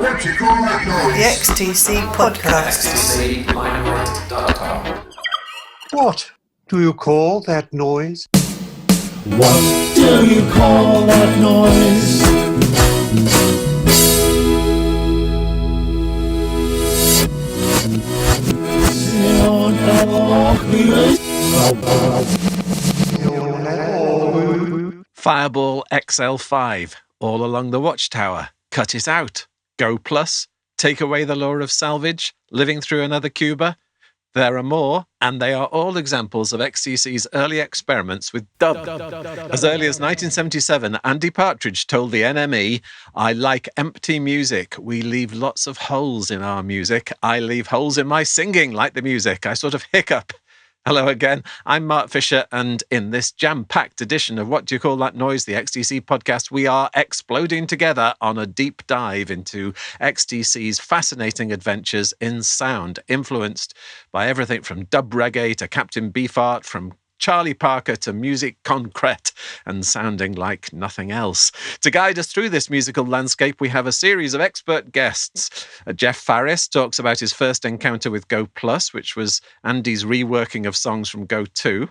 What you call that noise? The XTC Podcast. XTCdynamite.com. What do you call that noise? What do you call that noise? Fireball XL5, all along the Watchtower, cut it out, Go Plus, take away the law of salvage, living through another Cuba. There are more, and they are all examples of XTC's early experiments with dub. As early as 1977, Andy Partridge told the NME, "I like empty music. We leave lots of holes in our music. I leave holes in my singing, like the music. I sort of hiccup." Hello again, I'm Mark Fisher, and in this jam-packed edition of What Do You Call That Noise, the XTC podcast, we are exploding together on a deep dive into XTC's fascinating adventures in sound, influenced by everything from dub reggae to Captain Beefheart, from Charlie Parker to music concrete and sounding like nothing else. To guide us through this musical landscape, we have a series of expert guests. Jeff Farris talks about his first encounter with Go Plus, which was Andy's reworking of songs from Go 2.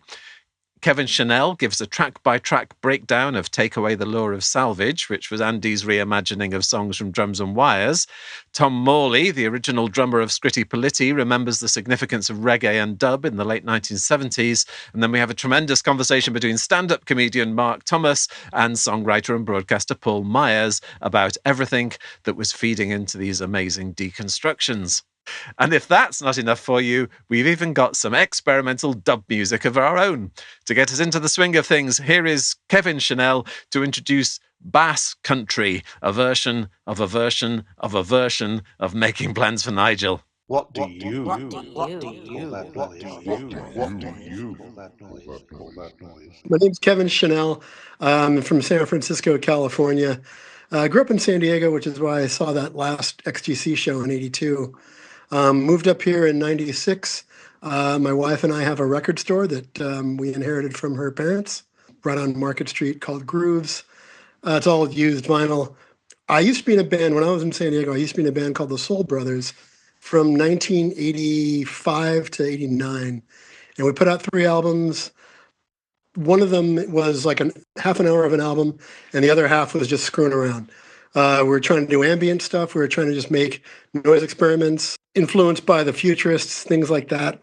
Kevin Chanel gives a track-by-track breakdown of Take Away the Law of Salvage, which was Andy's reimagining of songs from Drums and Wires. Tom Morley, the original drummer of Scritti Politti, remembers the significance of reggae and dub in the late 1970s. And then we have a tremendous conversation between stand-up comedian Mark Thomas and songwriter and broadcaster Paul Myers about everything that was feeding into these amazing deconstructions. And if that's not enough for you, we've even got some experimental dub music of our own. To get us into the swing of things, here is Kevin Chanel to introduce Bass Country, a version of a version of a version of Making Plans for Nigel. What do you call that noise? My name's Kevin Chanel. I'm from San Francisco, California. I grew up in San Diego, which is why I saw that last XTC show in '82. Moved up here in '96. My wife and I have a record store that we inherited from her parents, right on Market Street, called Grooves. It's all used vinyl. I used to be in a band, when I was in San Diego, I used to be in a band called the Soul Brothers from 1985 to '89. And we put out 3 albums. One of them was like half an hour of an album, and the other half was just screwing around. We were trying to do ambient stuff. We were trying to just make noise experiments influenced by the futurists, things like that.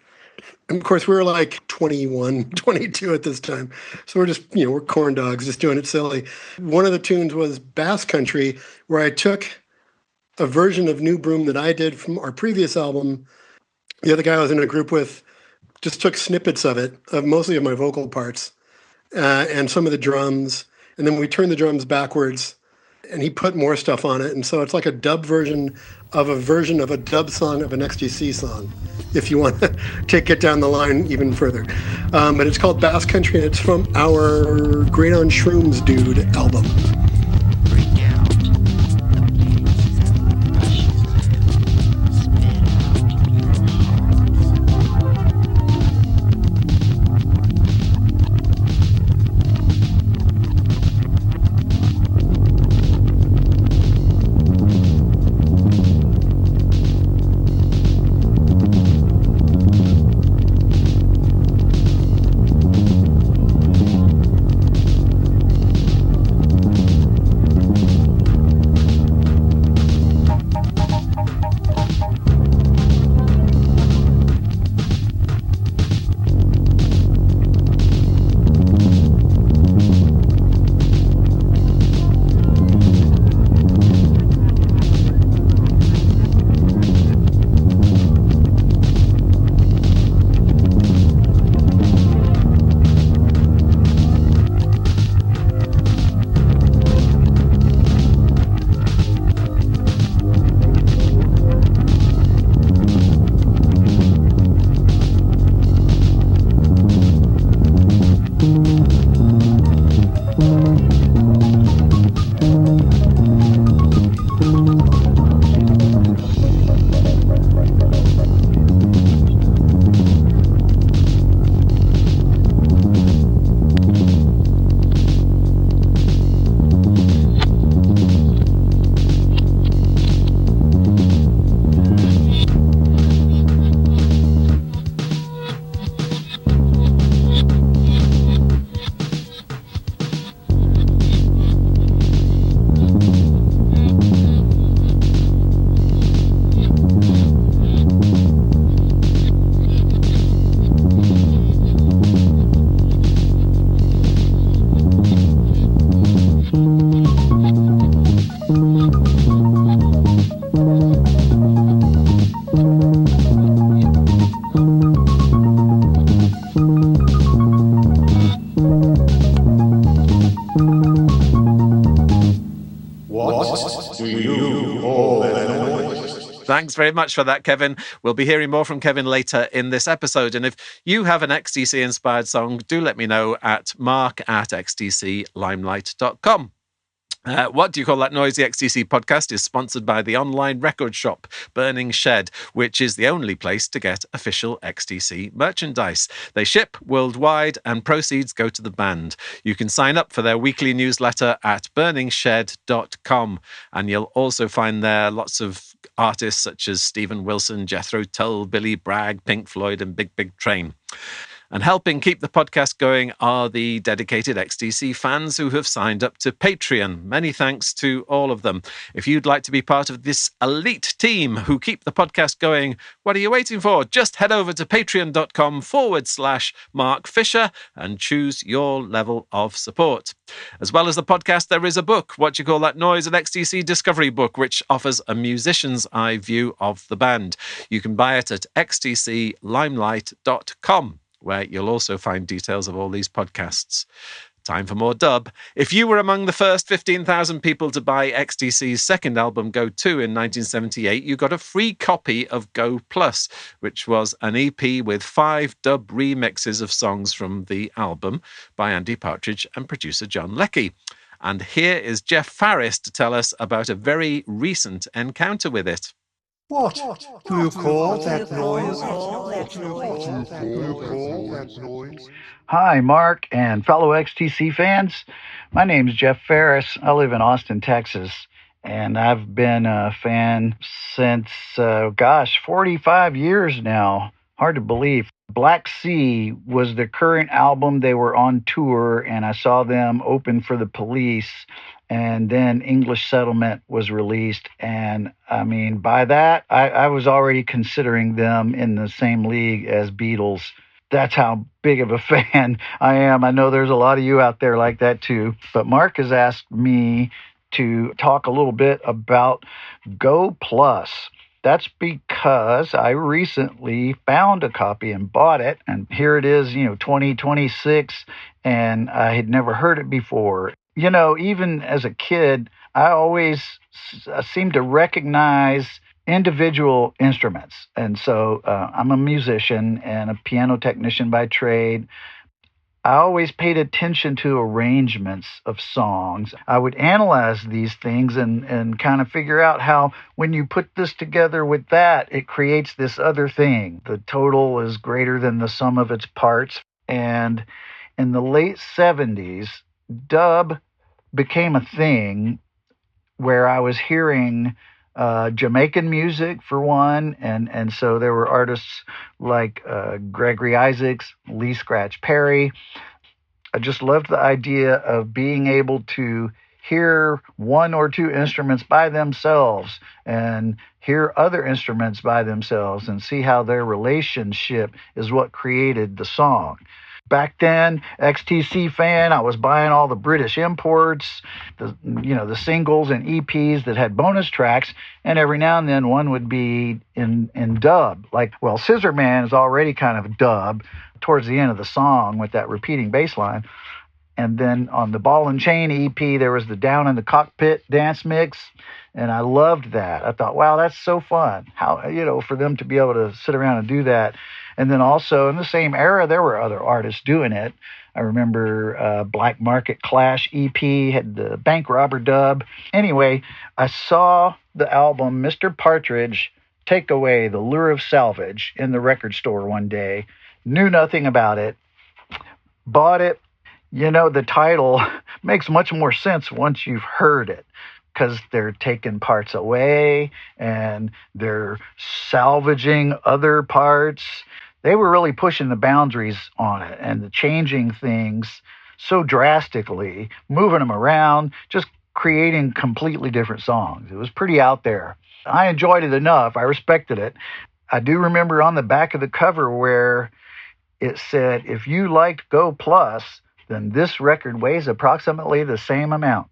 And of course, we were like 21, 22 at this time. So we're just, we're corn dogs, just doing it silly. One of the tunes was Bass Country, where I took a version of New Broom that I did from our previous album. The other guy I was in a group with just took snippets of it, mostly of my vocal parts, and some of the drums. And then we turned the drums backwards, and he put more stuff on it. And so it's like a dub version of a dub song of an XTC song, if you want to take it down the line even further. But it's called Bass Country, and it's from our Great on Shrooms Dude album. What do you call that noise? Thanks very much for that, Kevin. We'll be hearing more from Kevin later in this episode. And if you have an XTC-inspired song, do let me know at mark@xtclimelight.com. What Do You Call That Noise? The XTC podcast is sponsored by the online record shop Burning Shed, which is the only place to get official XTC merchandise. They ship worldwide and proceeds go to the band. You can sign up for their weekly newsletter at burningshed.com, and you'll also find there lots of artists such as Stephen Wilson, Jethro Tull, Billy Bragg, Pink Floyd and Big Big Train. And helping keep the podcast going are the dedicated XTC fans who have signed up to Patreon. Many thanks to all of them. If you'd like to be part of this elite team who keep the podcast going, what are you waiting for? Just head over to patreon.com/Mark Fisher and choose your level of support. As well as the podcast, there is a book, What You Call That Noise, an XTC Discovery book, which offers a musician's eye view of the band. You can buy it at xtclimelight.com. where you'll also find details of all these podcasts. Time for more dub. If you were among the first 15,000 people to buy XTC's second album, Go 2, in 1978, you got a free copy of Go Plus, which was an EP with 5 dub remixes of songs from the album by Andy Partridge and producer John Leckie. And here is Jeff Farris to tell us about a very recent encounter with it. What do you call that noise? Hi, Mark and fellow XTC fans. My name's Jeff Farris. I live in Austin, Texas, and I've been a fan since, 45 years now. Hard to believe. Black Sea was the current album. They were on tour, and I saw them open for the Police. And then English Settlement was released. And I mean, by that, I was already considering them in the same league as Beatles. That's how big of a fan I am. I know there's a lot of you out there like that too. But Mark has asked me to talk a little bit about Go Plus. That's because I recently found a copy and bought it. And here it is, 2026, and I had never heard it before. Even as a kid, I always seemed to recognize individual instruments. And so I'm a musician and a piano technician by trade. I always paid attention to arrangements of songs. I would analyze these things and kind of figure out how, when you put this together with that, it creates this other thing. The total is greater than the sum of its parts. And in the late 70s, dub became a thing where I was hearing Jamaican music for one, and so there were artists like Gregory Isaacs, Lee Scratch Perry. I just loved the idea of being able to hear one or two instruments by themselves and hear other instruments by themselves and see how their relationship is what created the song. Back then, XTC fan, I was buying all the British imports, the singles and EPs that had bonus tracks, and every now and then one would be in dub. Scissor Man is already kind of dub towards the end of the song with that repeating bass line. And then on the Ball and Chain EP, there was the Down in the Cockpit dance mix, and I loved that. I thought, wow, that's so fun. How, for them to be able to sit around and do that. And then also in the same era, there were other artists doing it. I remember Black Market Clash EP had the Bank Robber dub. Anyway, I saw the album Mr. Partridge Take Away the Lure of Salvage in the record store one day. Knew nothing about it. Bought it. The title makes much more sense once you've heard it, because they're taking parts away and they're salvaging other parts. They were really pushing the boundaries on it and changing things so drastically, moving them around, just creating completely different songs. It was pretty out there. I enjoyed it enough. I respected it. I do remember on the back of the cover where it said, if you liked Go Plus, then this record weighs approximately the same amount.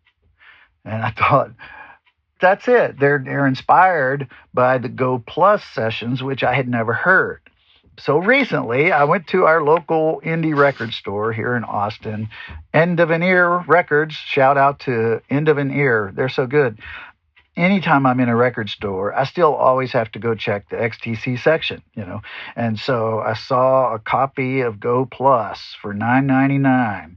And I thought, that's it. They're inspired by the Go Plus sessions, which I had never heard. So recently, I went to our local indie record store here in Austin, End of an Ear Records. Shout out to End of an Ear. They're so good. Anytime I'm in a record store, I still always have to go check the XTC section, And so I saw a copy of Go Plus for $9.99.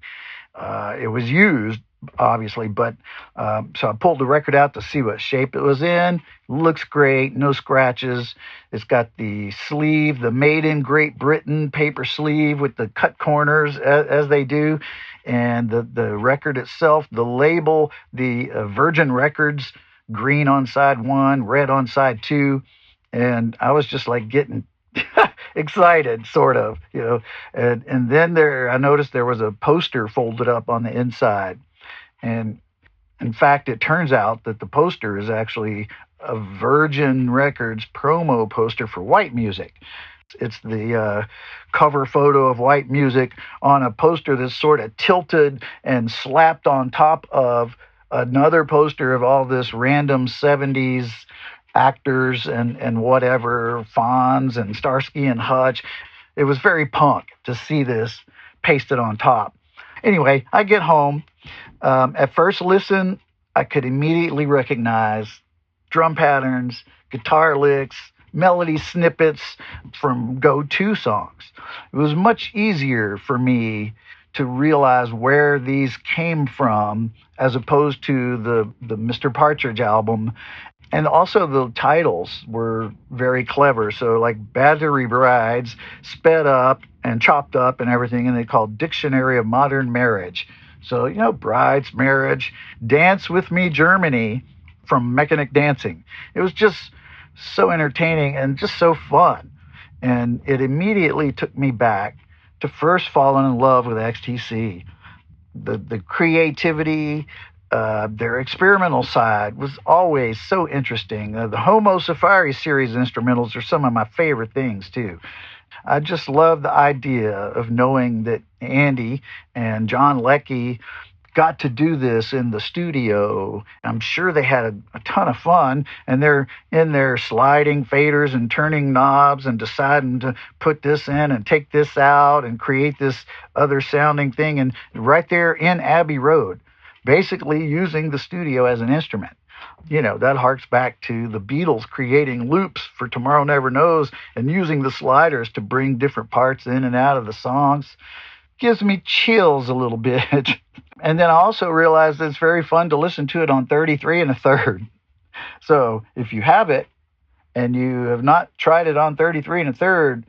It was used, obviously, but so I pulled the record out to see what shape it was in. Looks great, no scratches. It's got the sleeve, the made in Great Britain paper sleeve with the cut corners as they do. And the record itself, the label, the Virgin Records, green on side one, red on side two. And I was just like getting excited, sort of, And then I noticed there was a poster folded up on the inside. And in fact, it turns out that the poster is actually a Virgin Records promo poster for White Music. It's the cover photo of White Music on a poster that's sort of tilted and slapped on top of another poster of all this random 70s actors and whatever, Fonz and Starsky and Hutch. It was very punk to see this pasted on top. Anyway, I get home. At first listen, I could immediately recognize drum patterns, guitar licks, melody snippets from go-to songs. It was much easier for me to realize where these came from as opposed to the Mr. Partridge album. And also the titles were very clever. So like Battery Brides, sped up and chopped up and everything, and they called Dictionary of Modern Marriage. So, brides, marriage, Dance With Me Germany from Mechanic Dancing. It was just so entertaining and just so fun. And it immediately took me back to first falling in love with XTC. The creativity, their experimental side was always so interesting. The Homo Safari series instrumentals are some of my favorite things too. I just love the idea of knowing that Andy and John Leckie got to do this in the studio. I'm sure they had a ton of fun, and they're in there sliding faders and turning knobs and deciding to put this in and take this out and create this other sounding thing. And right there in Abbey Road, basically using the studio as an instrument. That harks back to the Beatles creating loops for Tomorrow Never Knows and using the sliders to bring different parts in and out of the songs. Gives me chills a little bit. And then I also realized that it's very fun to listen to it on 33 1/3. So if you have it and you have not tried it on 33 1/3,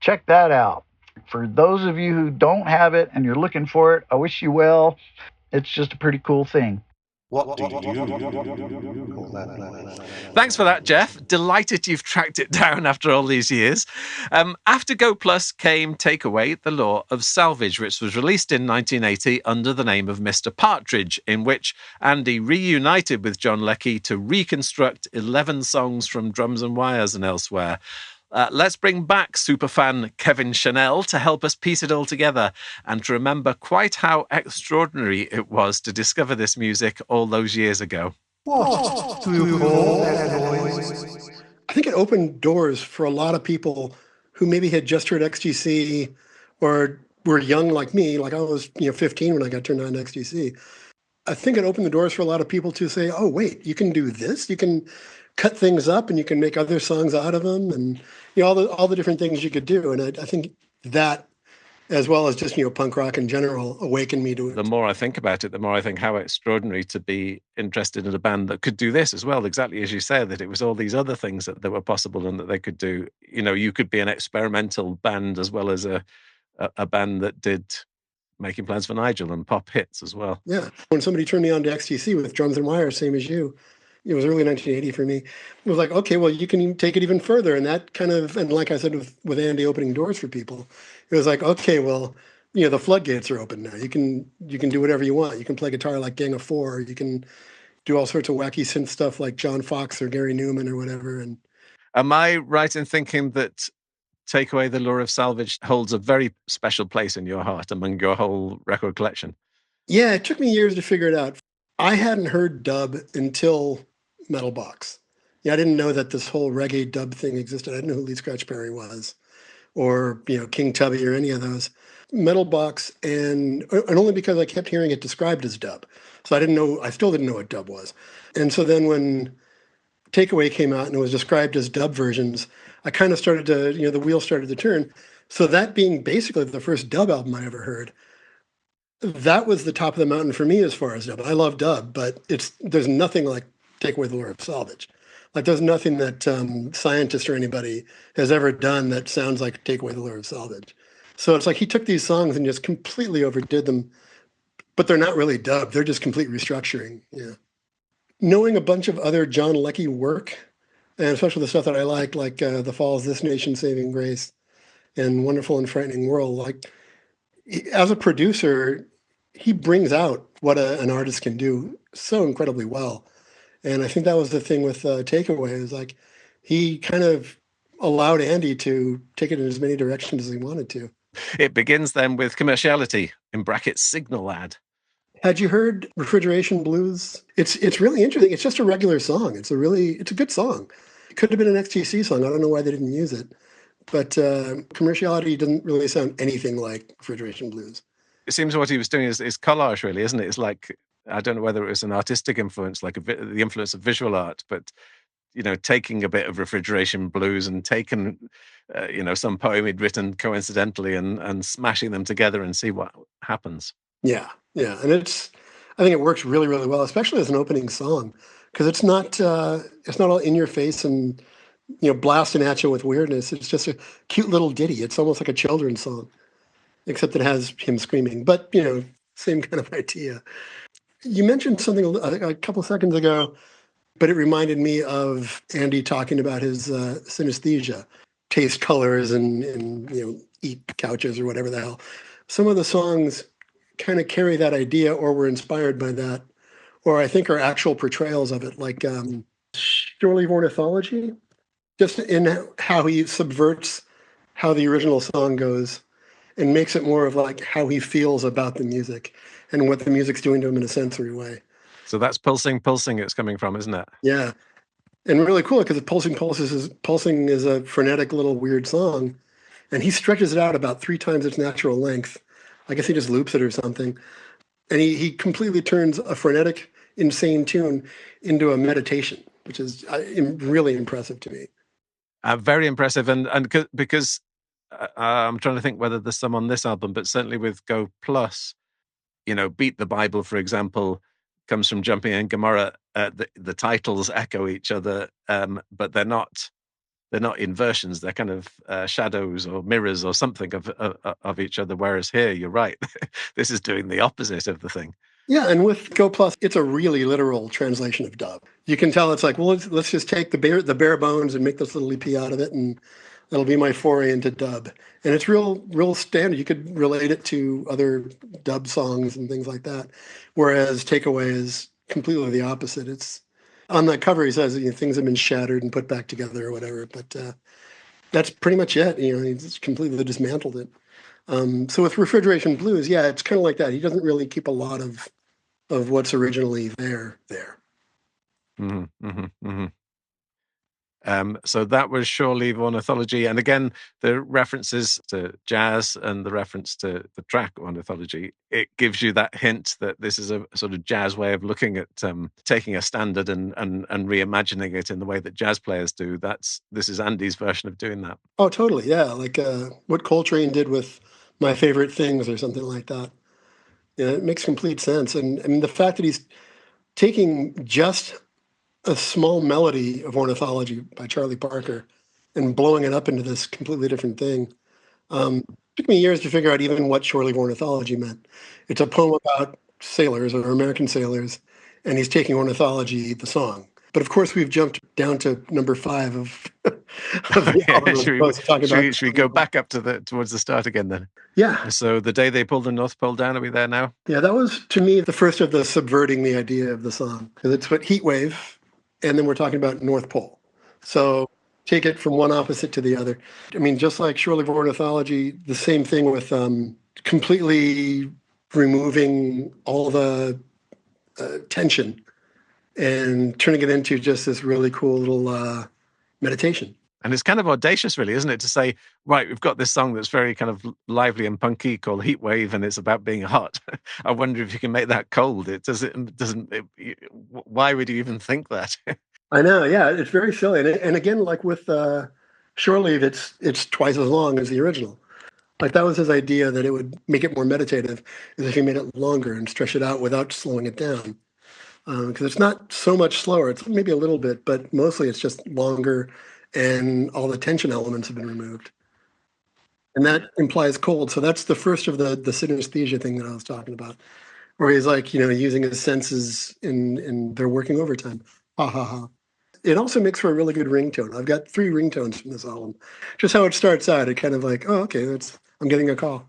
check that out. For those of you who don't have it and you're looking for it, I wish you well. It's just a pretty cool thing. What do you call that? Thanks for that, Jeff. Delighted you've tracked it down after all these years. After Go Plus came Take Away the Law of Salvage, which was released in 1980 under the name of Mr. Partridge, in which Andy reunited with John Leckie to reconstruct 11 songs from Drums and Wires and elsewhere. Let's bring back superfan Kevin Chanel to help us piece it all together and to remember quite how extraordinary it was to discover this music all those years ago. What do you call that noise? I think it opened doors for a lot of people who maybe had just heard XTC or were young like me. Like I was 15 when I got turned on to XTC. I think it opened the doors for a lot of people to say, oh, wait, you can do this? You can cut things up and you can make other songs out of them, and all the different things you could do. And I think that, as well as just punk rock in general, awakened me to it. The more I think about it, the more I think how extraordinary to be interested in a band that could do this as well. Exactly as you said, that it was all these other things that were possible and that they could do. You could be an experimental band as well as a band that did Making Plans for Nigel and pop hits as well. Yeah. When somebody turned me on to XTC with Drums and Wires, same as you, it was early 1980 for me. It was like, okay, well, you can take it even further. And that kind of, and like I said, with Andy opening doors for people, it was like, okay, well, the floodgates are open now. You can do whatever you want. You can play guitar like Gang of Four. You can do all sorts of wacky synth stuff like John Fox or Gary Newman or whatever. And am I right in thinking that Take Away the Law of Salvage holds a very special place in your heart among your whole record collection? Yeah, it took me years to figure it out. I hadn't heard dub until Metal Box. I didn't know that this whole reggae dub thing existed. I didn't know who Lee Scratch Perry was. or King Tubby or any of those. Metal Box, and only because I kept hearing it described as dub. So I still didn't know what dub was. And so then when Takeaway came out and it was described as dub versions, I kind of started to, the wheel started to turn. So that being basically the first dub album I ever heard, that was the top of the mountain for me as far as dub. I love dub, but there's nothing like Take Away the Lure of Salvage. Like there's nothing that scientist or anybody has ever done that sounds like Take Away the Lure of Salvage. So it's like he took these songs and just completely overdid them, but they're not really dub. They're just complete restructuring. Yeah. Knowing a bunch of other John Leckie work, and especially the stuff that I like The Falls, This Nation, Saving Grace, and Wonderful and Frightening World, like as a producer, he brings out what an artist can do so incredibly well. And I think that was the thing with Takeaway, is like he kind of allowed Andy to take it in as many directions as he wanted to. It begins then with commerciality, in brackets, signal ad. Had you heard Refrigeration Blues? It's really interesting. It's just a regular song. It's a good song. It could have been an XTC song. I don't know why they didn't use it. But commerciality doesn't really sound anything like Refrigeration Blues. It seems what he was doing is collage, really, isn't it? It's like, I don't know whether it was an artistic influence, like the influence of visual art, but taking a bit of Refrigeration Blues and taking, some poem he'd written coincidentally and smashing them together and see what happens. Yeah. And I think it works really, really well, especially as an opening song, because it's not all in your face and, blasting at you with weirdness. It's just a cute little ditty. It's almost like a children's song, except it has him screaming, but, same kind of idea. You mentioned something a couple seconds ago, but it reminded me of Andy talking about his synesthesia, taste colors and eat couches or whatever the hell. Some of the songs kind of carry that idea or were inspired by that, or I think are actual portrayals of it, like Shore Leave Ornithology, just in how he subverts how the original song goes and makes it more of like how he feels about the music and what the music's doing to him in a sensory way. So that's Pulsing it's coming from, isn't it? Yeah. And really cool because Pulsing is a frenetic little weird song, and he stretches it out about 3 times its natural length. I guess he just loops it or something. And he completely turns a frenetic, insane tune into a meditation, which is really impressive to me. Very impressive. And because I'm trying to think whether there's some on this album, but certainly with Go Plus, Beat the Bible, for example, comes from Jumping in Gomorrah. The titles echo each other, but they're not inversions. They're kind of shadows or mirrors or something of each other. Whereas here, you're right, this is doing the opposite of the thing. Yeah, and with Go Plus, it's a really literal translation of dub. You can tell it's like, well, let's just take the bare bones and make this little EP out of it, and that'll be my foray into dub. And it's real standard. You could relate it to other dub songs and things like that. Whereas Takeaway is completely the opposite. It's on the cover, he says things have been shattered and put back together or whatever. But that's pretty much it. He's completely dismantled it. So with Refrigeration Blues, yeah, it's kind of like that. He doesn't really keep a lot of what's originally there. Mm-hmm, mm-hmm, mm-hmm. So that was Shore Leave Ornithology. And again, the references to jazz and the reference to the track Ornithology, it gives you that hint that this is a sort of jazz way of looking at taking a standard and reimagining it in the way that jazz players do. This is Andy's version of doing that. Oh, totally. Yeah. Like what Coltrane did with My Favorite Things or something like that. Yeah, it makes complete sense. And I mean, the fact that he's taking just a small melody of Ornithology by Charlie Parker and blowing it up into this completely different thing. Took me years to figure out even what Shore Leave Ornithology meant. It's a poem about sailors or American sailors, and he's taking Ornithology, the song. But of course, we've jumped down to number 5 of the album. Should we go back up towards the start again then? Yeah. So The Day They Pulled the North Pole Down, are we there now? Yeah, that was, to me, the first of the subverting the idea of the song. Because it's what Heat Wave, and then we're talking about North Pole. So take it from one opposite to the other. I mean, just like Shore Leave Ornithology, the same thing with completely removing all the tension and turning it into just this really cool little meditation. And it's kind of audacious, really, isn't it, to say, right, we've got this song that's very kind of lively and punky called Heat Wave, and it's about being hot. I wonder if you can make that cold. Why would you even think that? I know, yeah, it's very silly. And again, like with Shore Leave, it's twice as long as the original. Like that was his idea, that it would make it more meditative, is if he made it longer and stretch it out without slowing it down. Because it's not so much slower. It's maybe a little bit, but mostly it's just longer, and all the tension elements have been removed. And that implies cold. So that's the first of the synesthesia thing that I was talking about, where he's like, using his senses in their working overtime. Ha ha ha. It also makes for a really good ringtone. I've got 3 ringtones from this album. Just how it starts out, it kind of like, oh, okay, I'm getting a call.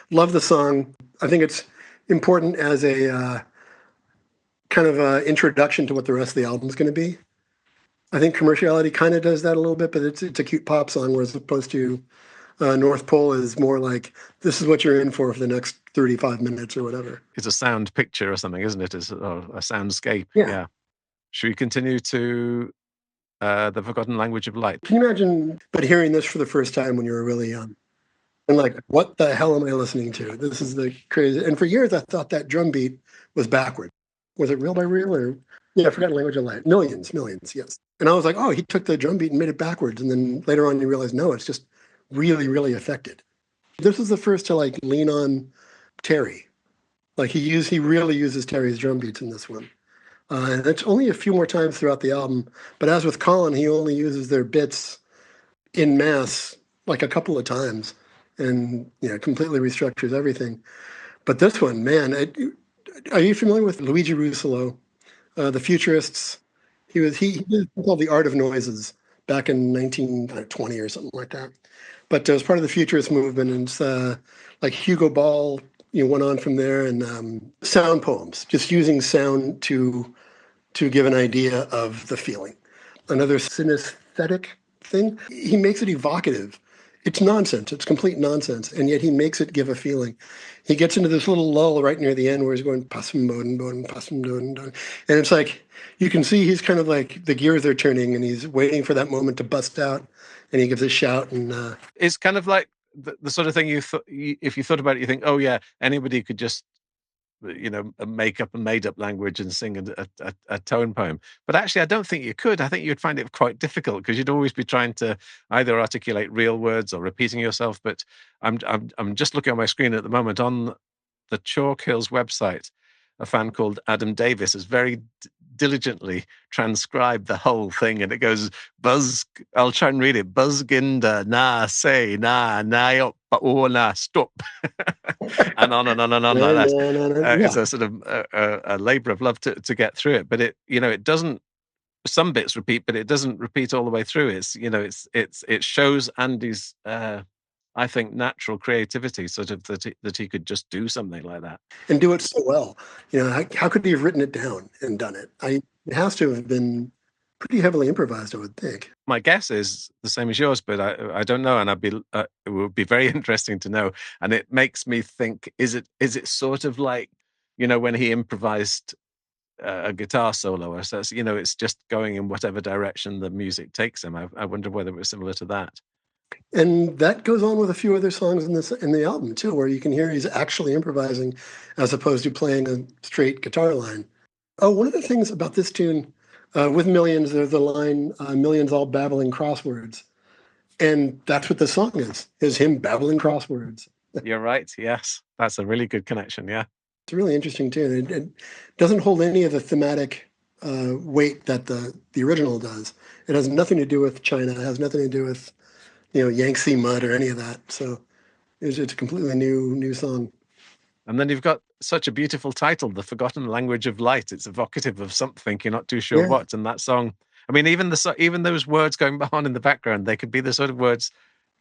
Love the song. I think it's important as a kind of introduction to what the rest of the album is going to be. I think Commerciality kind of does that a little bit, but it's a cute pop song, whereas opposed to North Pole is more like, this is what you're in for the next 35 minutes or whatever. It's a sound picture or something, isn't it? It's a soundscape. Yeah. Should we continue to The Forgotten Language of Light? Can you imagine, but hearing this for the first time when you were really young? And like, what the hell am I listening to? This is the crazy. And for years, I thought that drum beat was backward. Was it Real by Real or? Yeah, Forgotten Language of Light. Millions, yes. And I was like, oh, he took the drum beat and made it backwards. And then later on, you realize, no, it's just really, really affected. This was the first to like lean on Terry. Like he really uses Terry's drum beats in this one. And it's only a few more times throughout the album. But as with Colin, he only uses their bits in mass like a couple of times, and completely restructures everything. But this one, man, are you familiar with Luigi Russolo, the Futurists? He did something called The Art of Noises back in 1920 or something like that. But it was part of the Futurist movement, and it's like Hugo Ball, went on from there, and sound poems, just using sound to give an idea of the feeling. Another synesthetic thing, he makes it evocative. It's nonsense. It's complete nonsense. And yet he makes it give a feeling. He gets into this little lull right near the end where he's going, passum boden, boden, passum boden, boden. And it's like, you can see he's kind of like the gears are turning, and he's waiting for that moment to bust out, and he gives a shout. And it's kind of like the sort of thing if you thought about it, you think, oh yeah, anybody could just make up a made-up language and sing a tone poem. But actually, I don't think you could. I think you'd find it quite difficult, because you'd always be trying to either articulate real words or repeating yourself. But I'm just looking on my screen at the moment. On the Chalk Hills website, a fan called Adam Davis has very diligently transcribed the whole thing, and it goes, buzz, I'll try and read it, buzzginda, na, say, na, up, na, stop. and on and on and on like that. It's a sort of a labor of love to get through it, but it doesn't, some bits repeat, but it doesn't repeat all the way through. It shows Andy's I think natural creativity, sort of that he could just do something like that and do it so well. How could he have written it down and done it? It has to have been pretty heavily improvised, I would think. My guess is the same as yours, but I don't know, and it would be very interesting to know. And it makes me think: is it sort of like when he improvised a guitar solo, or so? It's just going in whatever direction the music takes him. I wonder whether it was similar to that. And that goes on with a few other songs in the album too, where you can hear he's actually improvising as opposed to playing a straight guitar line. Oh, one of the things about this tune, with Millions, there's the line, millions all babbling crosswords. And that's what the song is him babbling crosswords. You're right, yes. That's a really good connection, yeah. It's a really interesting tune. It doesn't hold any of the thematic weight that the original does. It has nothing to do with China. It has nothing to do with Yangtze mud or any of that. So it's a completely new song. And then you've got such a beautiful title, The Forgotten Language of Light. It's evocative of something, you're not too sure what. And that song, I mean, even those words going on in the background, they could be the sort of words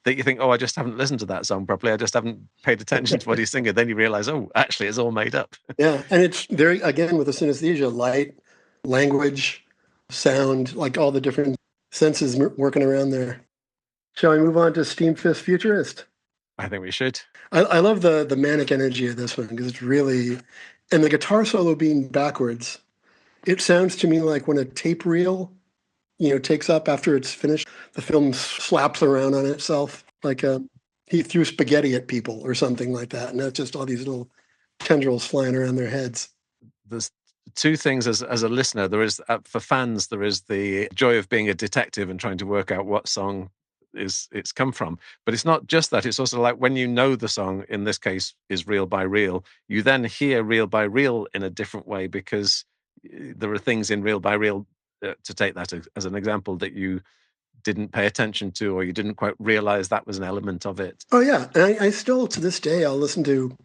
that you think, oh, I just haven't listened to that song properly. I just haven't paid attention to what he's singing. Then you realize, oh, actually, it's all made up. Yeah. And it's very, again, with the synesthesia, light, language, sound, like all the different senses working around there. Shall we move on to Steam Fist Futurist? I think we should. I love the manic energy of this one, because it's really, and the guitar solo being backwards, it sounds to me like when a tape reel takes up after it's finished. The film slaps around on itself like he threw spaghetti at people or something like that. And that's just all these little tendrils flying around their heads. There's two things as a listener. There is, for fans, there is the joy of being a detective and trying to work out what song it's come from. But it's not just that. It's also like when you know the song, in this case, is Reel by Reel, you then hear Reel by Reel in a different way because there are things in Reel by Reel, to take that as an example, that you didn't pay attention to, or you didn't quite realize that was an element of it. Oh, yeah. And I still, to this day, I'll listen to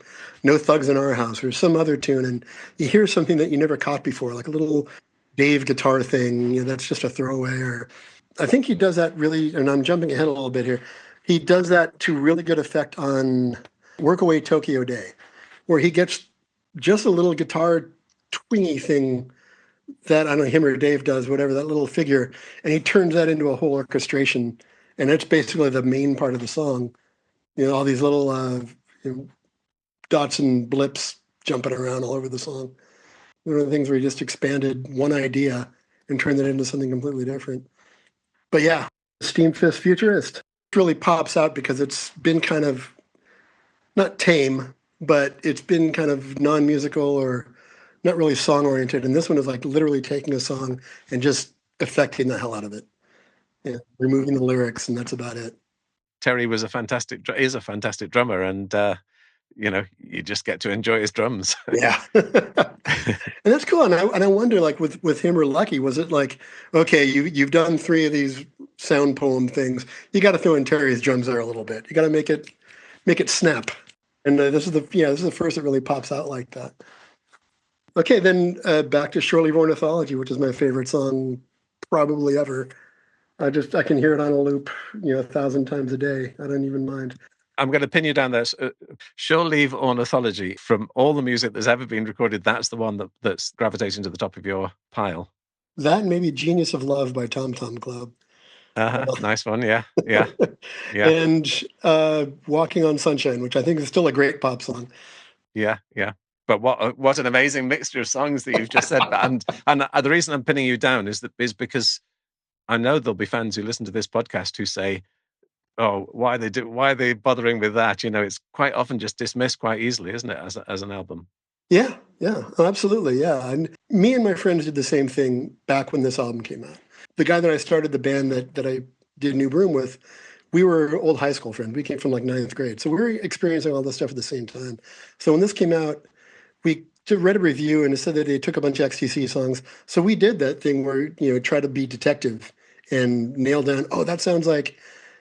No Thugs in Our House or some other tune, and you hear something that you never caught before, like a little Dave guitar thing, that's just a throwaway. Or I think he does that really, and I'm jumping ahead a little bit here, he does that to really good effect on Workaway Tokyo Day, where he gets just a little guitar twingy thing that, I don't know, him or Dave does, whatever, that little figure, and he turns that into a whole orchestration, and it's basically the main part of the song. All these little dots and blips jumping around all over the song. One of the things where he just expanded one idea and turned it into something completely different. But yeah, Steam Fist Futurist really pops out because it's been kind of, not tame, but it's been kind of non-musical or not really song-oriented. And this one is like literally taking a song and just affecting the hell out of it. Yeah, removing the lyrics, and that's about it. Terry is a fantastic drummer, and you just get to enjoy his drums. Yeah. And that's cool. And I wonder, like with him or Lucky, was it like, okay, you've done 3 of these sound poem things, you got to throw in Terry's drums there a little bit. You got to make it snap. And this is the first that really pops out like that. Okay, then back to Shore Leave Ornithology, which is my favorite song probably ever. I can hear it on a loop, 1,000 times a day. I don't even mind. I'm going to pin you down there. Shore Leave Ornithology, from all the music that's ever been recorded, that's the one that's gravitating to the top of your pile. That and maybe Genius of Love by Tom Tom Club. Nice one, yeah. And Walking on Sunshine, which I think is still a great pop song. Yeah. But what an amazing mixture of songs that you've just said. and the reason I'm pinning you down is because I know there'll be fans who listen to this podcast who say, "Oh, why are they bothering with that?" It's quite often just dismissed quite easily, isn't it, as an album? Yeah, absolutely, yeah. And me and my friends did the same thing back when this album came out. The guy that I started the band that I did New Broom with, we were old high school friends. We came from like 9th grade, so we were experiencing all this stuff at the same time. So when this came out, we read a review and it said that they took a bunch of XTC songs. So we did that thing where try to be detective and nail down. Oh, that sounds like.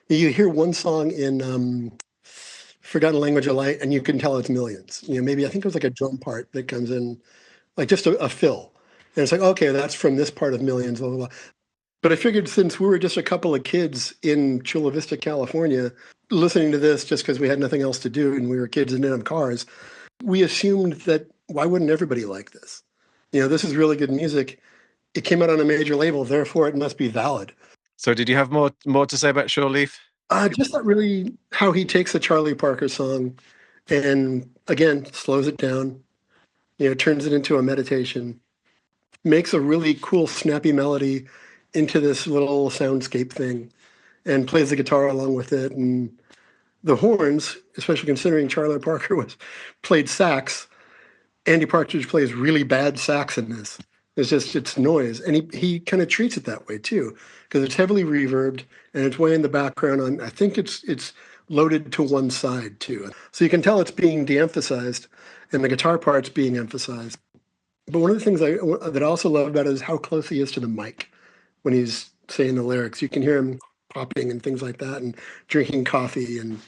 You hear one song in Forgotten Language of Light, and you can tell it's Millions. Maybe I think it was like a drum part that comes in, like just a fill. And it's like, okay, that's from this part of Millions, blah, blah, blah. But I figured since we were just a couple of kids in Chula Vista, California, listening to this just because we had nothing else to do and we were kids and in cars, we assumed that why wouldn't everybody like this? This is really good music. It came out on a major label, therefore it must be valid. So did you have more to say about Shore Leave? Just that really how he takes a Charlie Parker song and, again, slows it down, turns it into a meditation, makes a really cool, snappy melody into this little soundscape thing, and plays the guitar along with it. And the horns, especially considering Charlie Parker played sax, Andy Partridge plays really bad sax in this. It's noise. And he kind of treats it that way too, because it's heavily reverbed and it's way in the background on, I think it's loaded to one side too. So you can tell it's being de-emphasized and the guitar part's being emphasized. But one of the things that I also love about it is how close he is to the mic when he's saying the lyrics. You can hear him popping and things like that and drinking coffee, and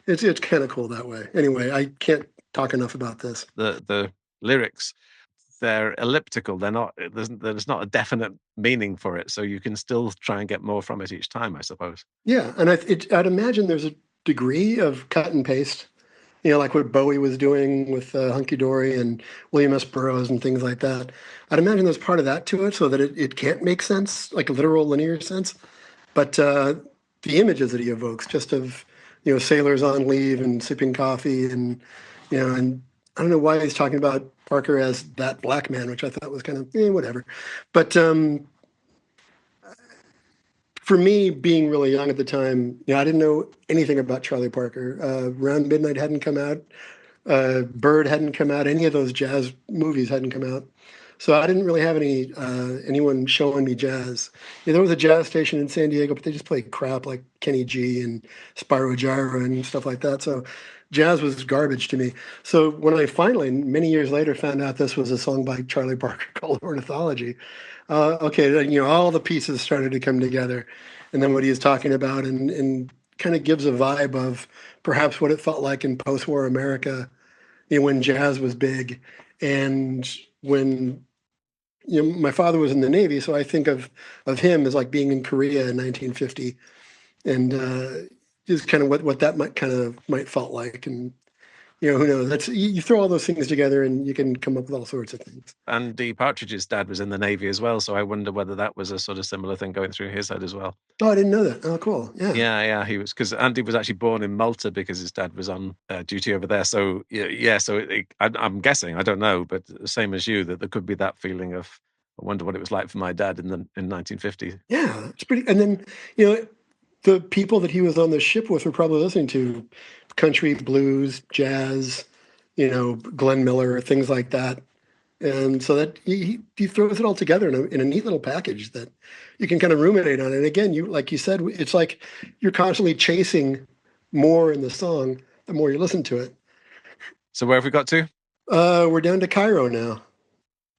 it's kind of cool that way. Anyway, I can't talk enough about this. The lyrics, they're elliptical. They're not. There's not a definite meaning for it, so you can still try and get more from it each time, I suppose. Yeah, and I'd imagine there's a degree of cut and paste, like what Bowie was doing with Hunky Dory and William S. Burroughs and things like that. I'd imagine there's part of that to it, so that it can't make sense, like a literal linear sense. But the images that he evokes, just of sailors on leave and sipping coffee, and and I don't know why he's talking about Parker as that black man, which I thought was kind of whatever. But for me, being really young at the time, I didn't know anything about Charlie Parker. Round Midnight hadn't come out. Bird hadn't come out. Any of those jazz movies hadn't come out. So I didn't really have anyone showing me jazz. There was a jazz station in San Diego, but they just played crap like Kenny G and Spyro Gyra and stuff like that. So jazz was garbage to me. So when I finally, many years later, found out this was a song by Charlie Parker called Ornithology, all the pieces started to come together. And then what he was talking about and kind of gives a vibe of perhaps what it felt like in post-war America, when jazz was big. And when my father was in the Navy, so I think of him as like being in Korea in 1950, and just kind of what that might felt like, and who knows? That's you throw all those things together, and you can come up with all sorts of things. Andy Partridge's dad was in the Navy as well, so I wonder whether that was a sort of similar thing going through his head as well. Oh, I didn't know that. Oh, cool. Yeah. Yeah. He was, because Andy was actually born in Malta because his dad was on duty over there. So I'm guessing, I don't know, but the same as you, that there could be that feeling of, I wonder what it was like for my dad in 1950. Yeah, it's pretty. And then the people that he was on the ship with were probably listening to country, blues, jazz, Glenn Miller, things like that. And so that he throws it all together in a neat little package that you can kind of ruminate on. And again, like you said, it's like you're constantly chasing more in the song the more you listen to it. So where have we got to? We're down to Cairo now.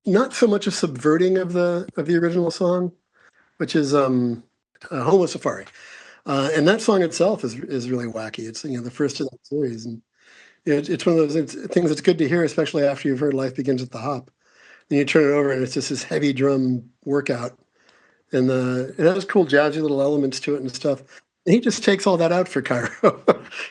Not so much a subverting of the original song, which is Homo Safari. And that song itself is really wacky. It's the first of that series, and it's one of those things that's good to hear, especially after you've heard Life Begins at the Hop. Then you turn it over, and it's just this heavy drum workout, and it has cool jazzy little elements to it and stuff. And he just takes all that out for Cairo.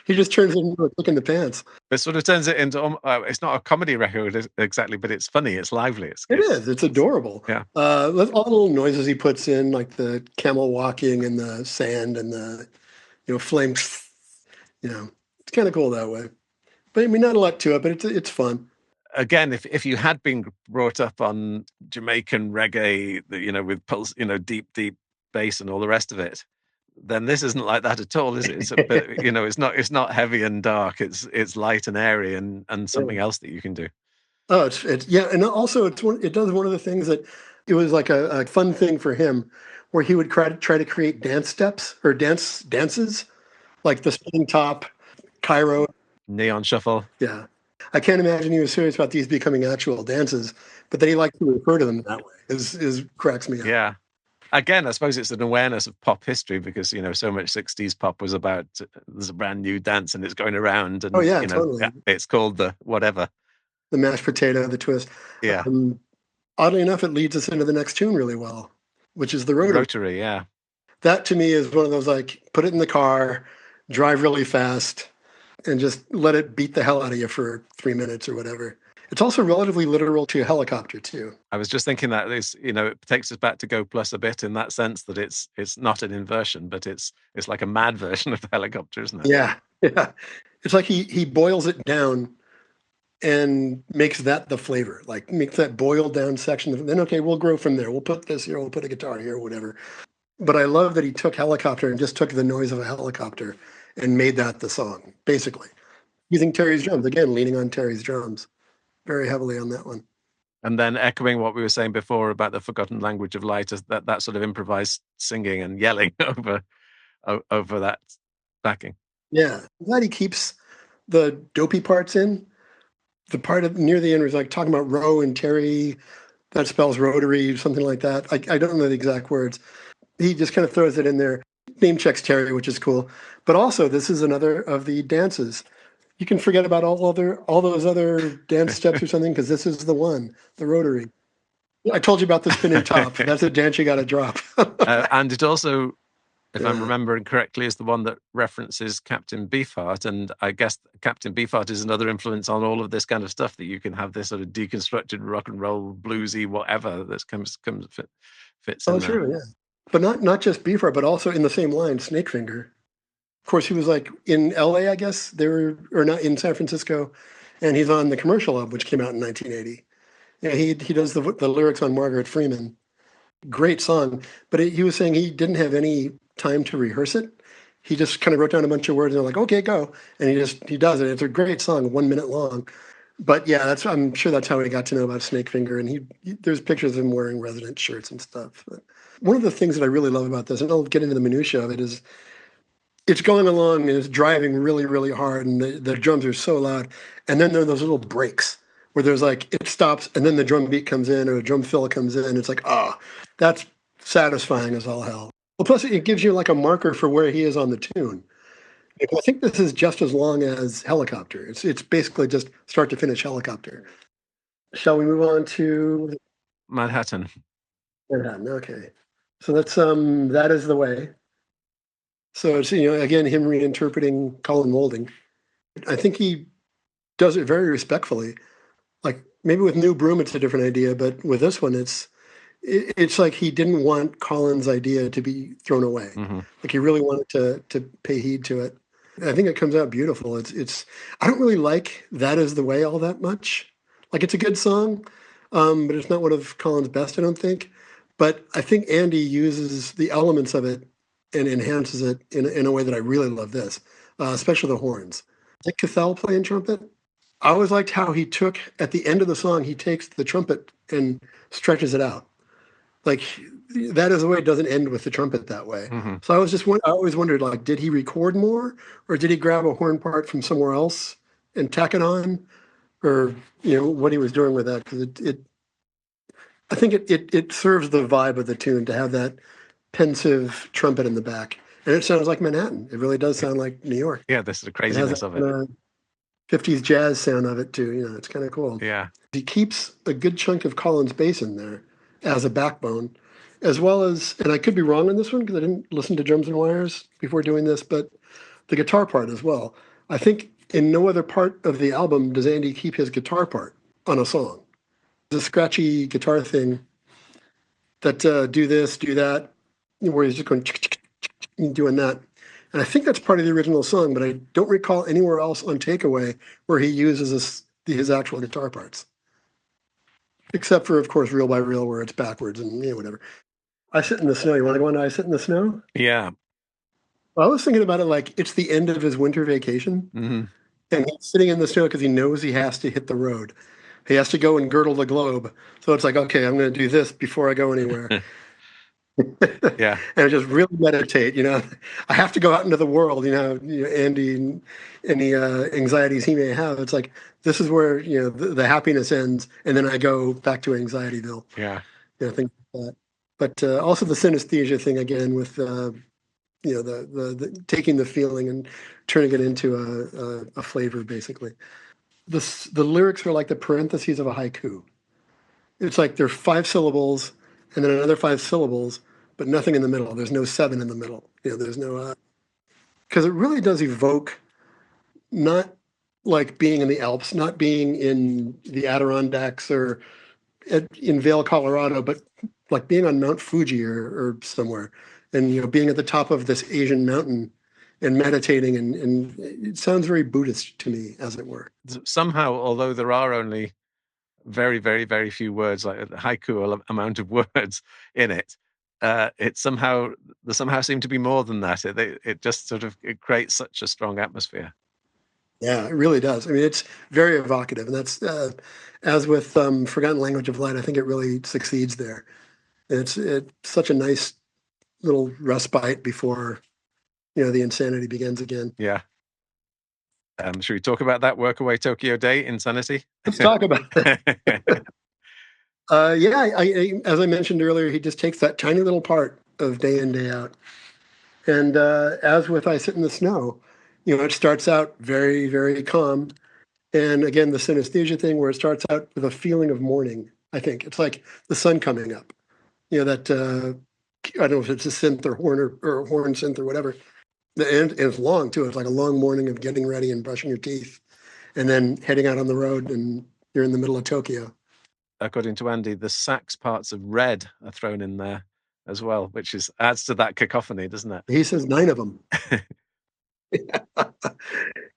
He just turns it into a kick in the pants. It sort of turns it into, it's not a comedy record exactly, but it's funny, it's lively. It is. It's adorable. Yeah. All the little noises he puts in, like the camel walking and the sand and the, flames. It's kind of cool that way. But I mean, not a lot to it, but it's fun. Again, if you had been brought up on Jamaican reggae, with pulse, deep bass and all the rest of it, then this isn't like that at all, is it? But it's not heavy and dark. It's light and airy and something else that you can do. Oh, it's yeah, and also it does one of the things that it was like a fun thing for him, where he would try to create dance steps or dances, like the spinning top, Cairo, neon shuffle. Yeah, I can't imagine he was serious about these becoming actual dances, but then he liked to refer to them that way. Is cracks me up. Yeah. Again, I suppose it's an awareness of pop history because, so much 60s pop was about there's a brand new dance and it's going around. And, totally. It's called the whatever. The mashed potato, the twist. Yeah. Oddly enough, it leads us into the next tune really well, which is the Rotary. Rotary, yeah. That to me is one of those, like, put it in the car, drive really fast, and just let it beat the hell out of you for 3 minutes or whatever. It's also relatively literal to a helicopter too. I was just thinking that it takes us back to Go Plus a bit in that sense that it's not an inversion, but it's like a mad version of the helicopter, isn't it? Yeah. It's like he boils it down and makes that the flavor, like makes that boiled down section. Then okay, we'll grow from there. We'll put this here. We'll put a guitar here, whatever. But I love that he took helicopter and just took the noise of a helicopter and made that the song, basically using Terry's drums again, leaning on Terry's drums. Very heavily on that one. And then echoing what we were saying before about the forgotten language of light, is that sort of improvised singing and yelling over that backing. Yeah. I'm glad he keeps the dopey parts in. The part near the end was like talking about row and Terry, that spells rotary, something like that. I don't know the exact words. He just kind of throws it in there. Name checks Terry, which is cool. But also, this is another of the dances. You can forget about all those other dance steps or something, because this is the one, the Rotary. I told you about the spinning top. That's a dance you got to drop. And it also, if I'm remembering correctly, is the one that references Captain Beefheart. And I guess Captain Beefheart is another influence on all of this kind of stuff, that you can have this sort of deconstructed rock and roll, bluesy, whatever that fits in there. True, yeah. But not just Beefheart, but also in the same line, Snakefinger. Of course, he was like in LA, I guess, or not in San Francisco, and he's on the Commercial album, which came out in 1980. Yeah, he does the lyrics on Margaret Freeman. Great song, but he was saying he didn't have any time to rehearse it. He just kind of wrote down a bunch of words and they're like, okay, go. And he does it. It's a great song, 1 minute long. But yeah, I'm sure that's how he got to know about Snakefinger. And there's pictures of him wearing Resident shirts and stuff. But one of the things that I really love about this, and I'll get into the minutia of it, is it's going along and it's driving really, really hard, and the drums are so loud. And then there are those little breaks where there's like, it stops, and then the drum beat comes in, or a drum fill comes in. It's like, that's satisfying as all hell. Well, plus it gives you like a marker for where he is on the tune. I think this is just as long as Helicopter. It's basically just start to finish Helicopter. Shall we move on to Manhattan? Manhattan, okay. So that's That Is the Way. So it's, again, him reinterpreting Colin Moulding. I think he does it very respectfully. Like maybe with New Broom, it's a different idea, but with this one, it's like he didn't want Colin's idea to be thrown away. Mm-hmm. Like he really wanted to pay heed to it. I think it comes out beautiful. I don't really like That Is the Way all that much. Like it's a good song, but it's not one of Colin's best, I don't think. But I think Andy uses the elements of it and enhances it in a way that I really love this, especially the horns. Dick Cathell playing trumpet. I always liked how he took, at the end of the song, he takes the trumpet and stretches it out. Like, That Is the Way it doesn't end with the trumpet that way. Mm-hmm. So I always wondered, like, did he record more, or did he grab a horn part from somewhere else and tack it on, or what he was doing with that? Because I think it serves the vibe of the tune to have that pensive trumpet in the back, and it sounds like Manhattan. It really does sound like New York. Yeah, this is the craziness of it. 50s jazz sound of it too. It's kind of cool. Yeah, he keeps a good chunk of Colin's bass in there as a backbone, as well as, and I could be wrong on this one because I didn't listen to Drums and Wires before doing this, but the guitar part as well. I think in no other part of the album does Andy keep his guitar part on a song. The scratchy guitar thing that do this, do that, where he's just going doing that. And I think that's part of the original song, but I don't recall anywhere else on Takeaway where he uses his actual guitar parts. Except for, of course, Reel by Reel, where it's backwards and whatever. I Sit in the Snow. You want to go on to I Sit in the Snow? yeah. Well, I was thinking about it like it's the end of his winter vacation. Mm-hmm. And he's sitting in the snow because he knows he has to hit the road. He has to go and girdle the globe. So it's like, okay, I'm going to do this before I go anywhere. Yeah. And just really meditate, I have to go out into the world, Andy, and any anxieties he may have. It's like, this is where, the happiness ends. And then I go back to Anxietyville. Yeah. Things like that. But also the synesthesia thing again with, the taking the feeling and turning it into a flavor, basically. The lyrics are like the parentheses of a haiku. It's like there are 5 syllables and then another 5 syllables, but nothing in the middle. There's no 7 in the middle. There's no, because it really does evoke not like being in the Alps, not being in the Adirondacks or in Vail, Colorado, but like being on Mount Fuji or somewhere, and being at the top of this Asian mountain and meditating, and it sounds very Buddhist to me, as it were. Somehow, although there are only very, very, very few words, like a haiku amount of words in it, there somehow seem to be more than that. It just sort of creates such a strong atmosphere. Yeah, it really does. I mean, it's very evocative, and that's as with Forgotten Language of Light. I think it really succeeds there. It's such a nice little respite before the insanity begins again. Yeah. Should we talk about that Workaway Tokyo Day insanity? Let's talk about it. As I mentioned earlier, he just takes that tiny little part of Day in, Day Out. And as with I Sit in the Snow, it starts out very, very calm. And again, the synesthesia thing where it starts out with a feeling of morning, I think. It's like the sun coming up. That, I don't know if it's a synth or horn synth or whatever. And it's long, too. It's like a long morning of getting ready and brushing your teeth and then heading out on the road, and you're in the middle of Tokyo. According to Andy, the sax parts of Red are thrown in there as well, which adds to that cacophony, doesn't it? He says 9 of them.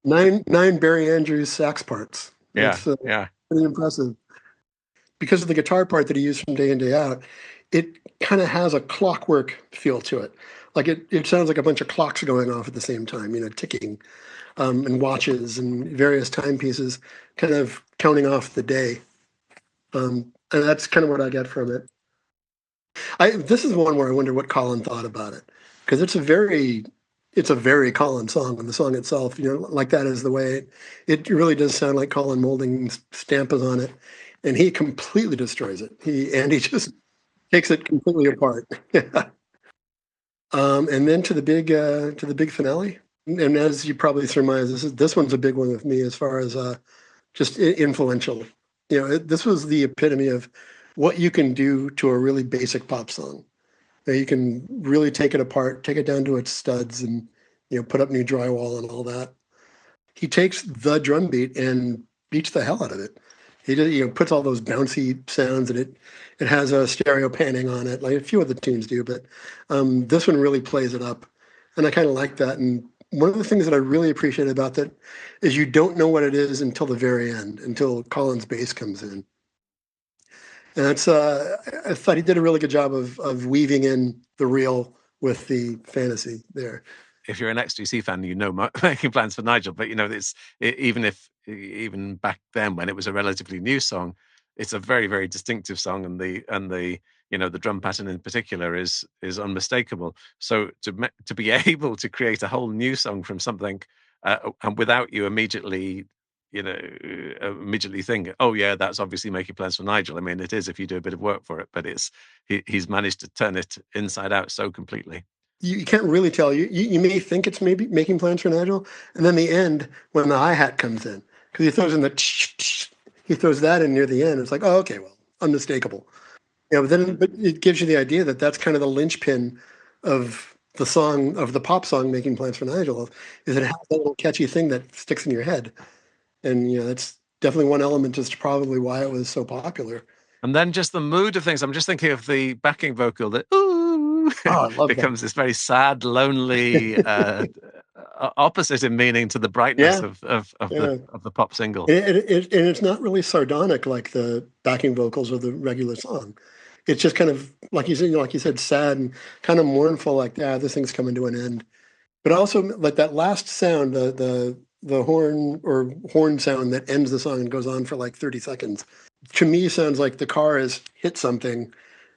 9 Barry Andrews sax parts. Yeah, That's pretty impressive. Because of the guitar part that he used from Day in, Day Out, it kind of has a clockwork feel to it. Like it sounds like a bunch of clocks going off at the same time, ticking, and watches and various timepieces kind of counting off the day. And that's kind of what I get from it. This is one where I wonder what Colin thought about it, because it's a very Colin song, and the song itself, like that is the way it really does sound like Colin Moulding's stamp is on it, and he completely destroys it. He just takes it completely apart. And then to the big finale, and as you probably surmise, this one's a big one with me as far as just influential. This was the epitome of what you can do to a really basic pop song. You can really take it apart, take it down to its studs, and put up new drywall and all that. He takes the drum beat and beats the hell out of it. He puts all those bouncy sounds, and it has a stereo panning on it, like a few of the tunes do, but this one really plays it up, and I kind of like that. And one of the things that I really appreciate about that is you don't know what it is until the very end, until Colin's bass comes in. And that's I thought he did a really good job of weaving in the real with the fantasy there. If you're an XTC fan, Making Plans for Nigel, but even back then when it was a relatively new song, it's a very, very distinctive song, and the drum pattern in particular is unmistakable. So to be able to create a whole new song from something, and without you immediately think, oh yeah, that's obviously Making Plans for Nigel. I mean, it is if you do a bit of work for it, but he's managed to turn it inside out so completely. You can't really tell. You may think it's maybe Making Plans for Nigel, and then the end when the hi-hat comes in, because he throws that in near the end. It's like, oh, okay, well, unmistakable. But it gives you the idea that that's kind of the linchpin of the song, of the pop song Making Plans for Nigel, is it has that little catchy thing that sticks in your head. And that's definitely one element as to probably why it was so popular. And then just the mood of things. I'm just thinking of the backing vocal that ooh becomes this very sad, lonely opposite in meaning to the brightness of the pop single. And it's not really sardonic like the backing vocals of the regular song. It's just kind of like you said, sad and kind of mournful, like this thing's coming to an end. But also like that last sound, the horn sound that ends the song and goes on for like 30 seconds, to me sounds like the car has hit something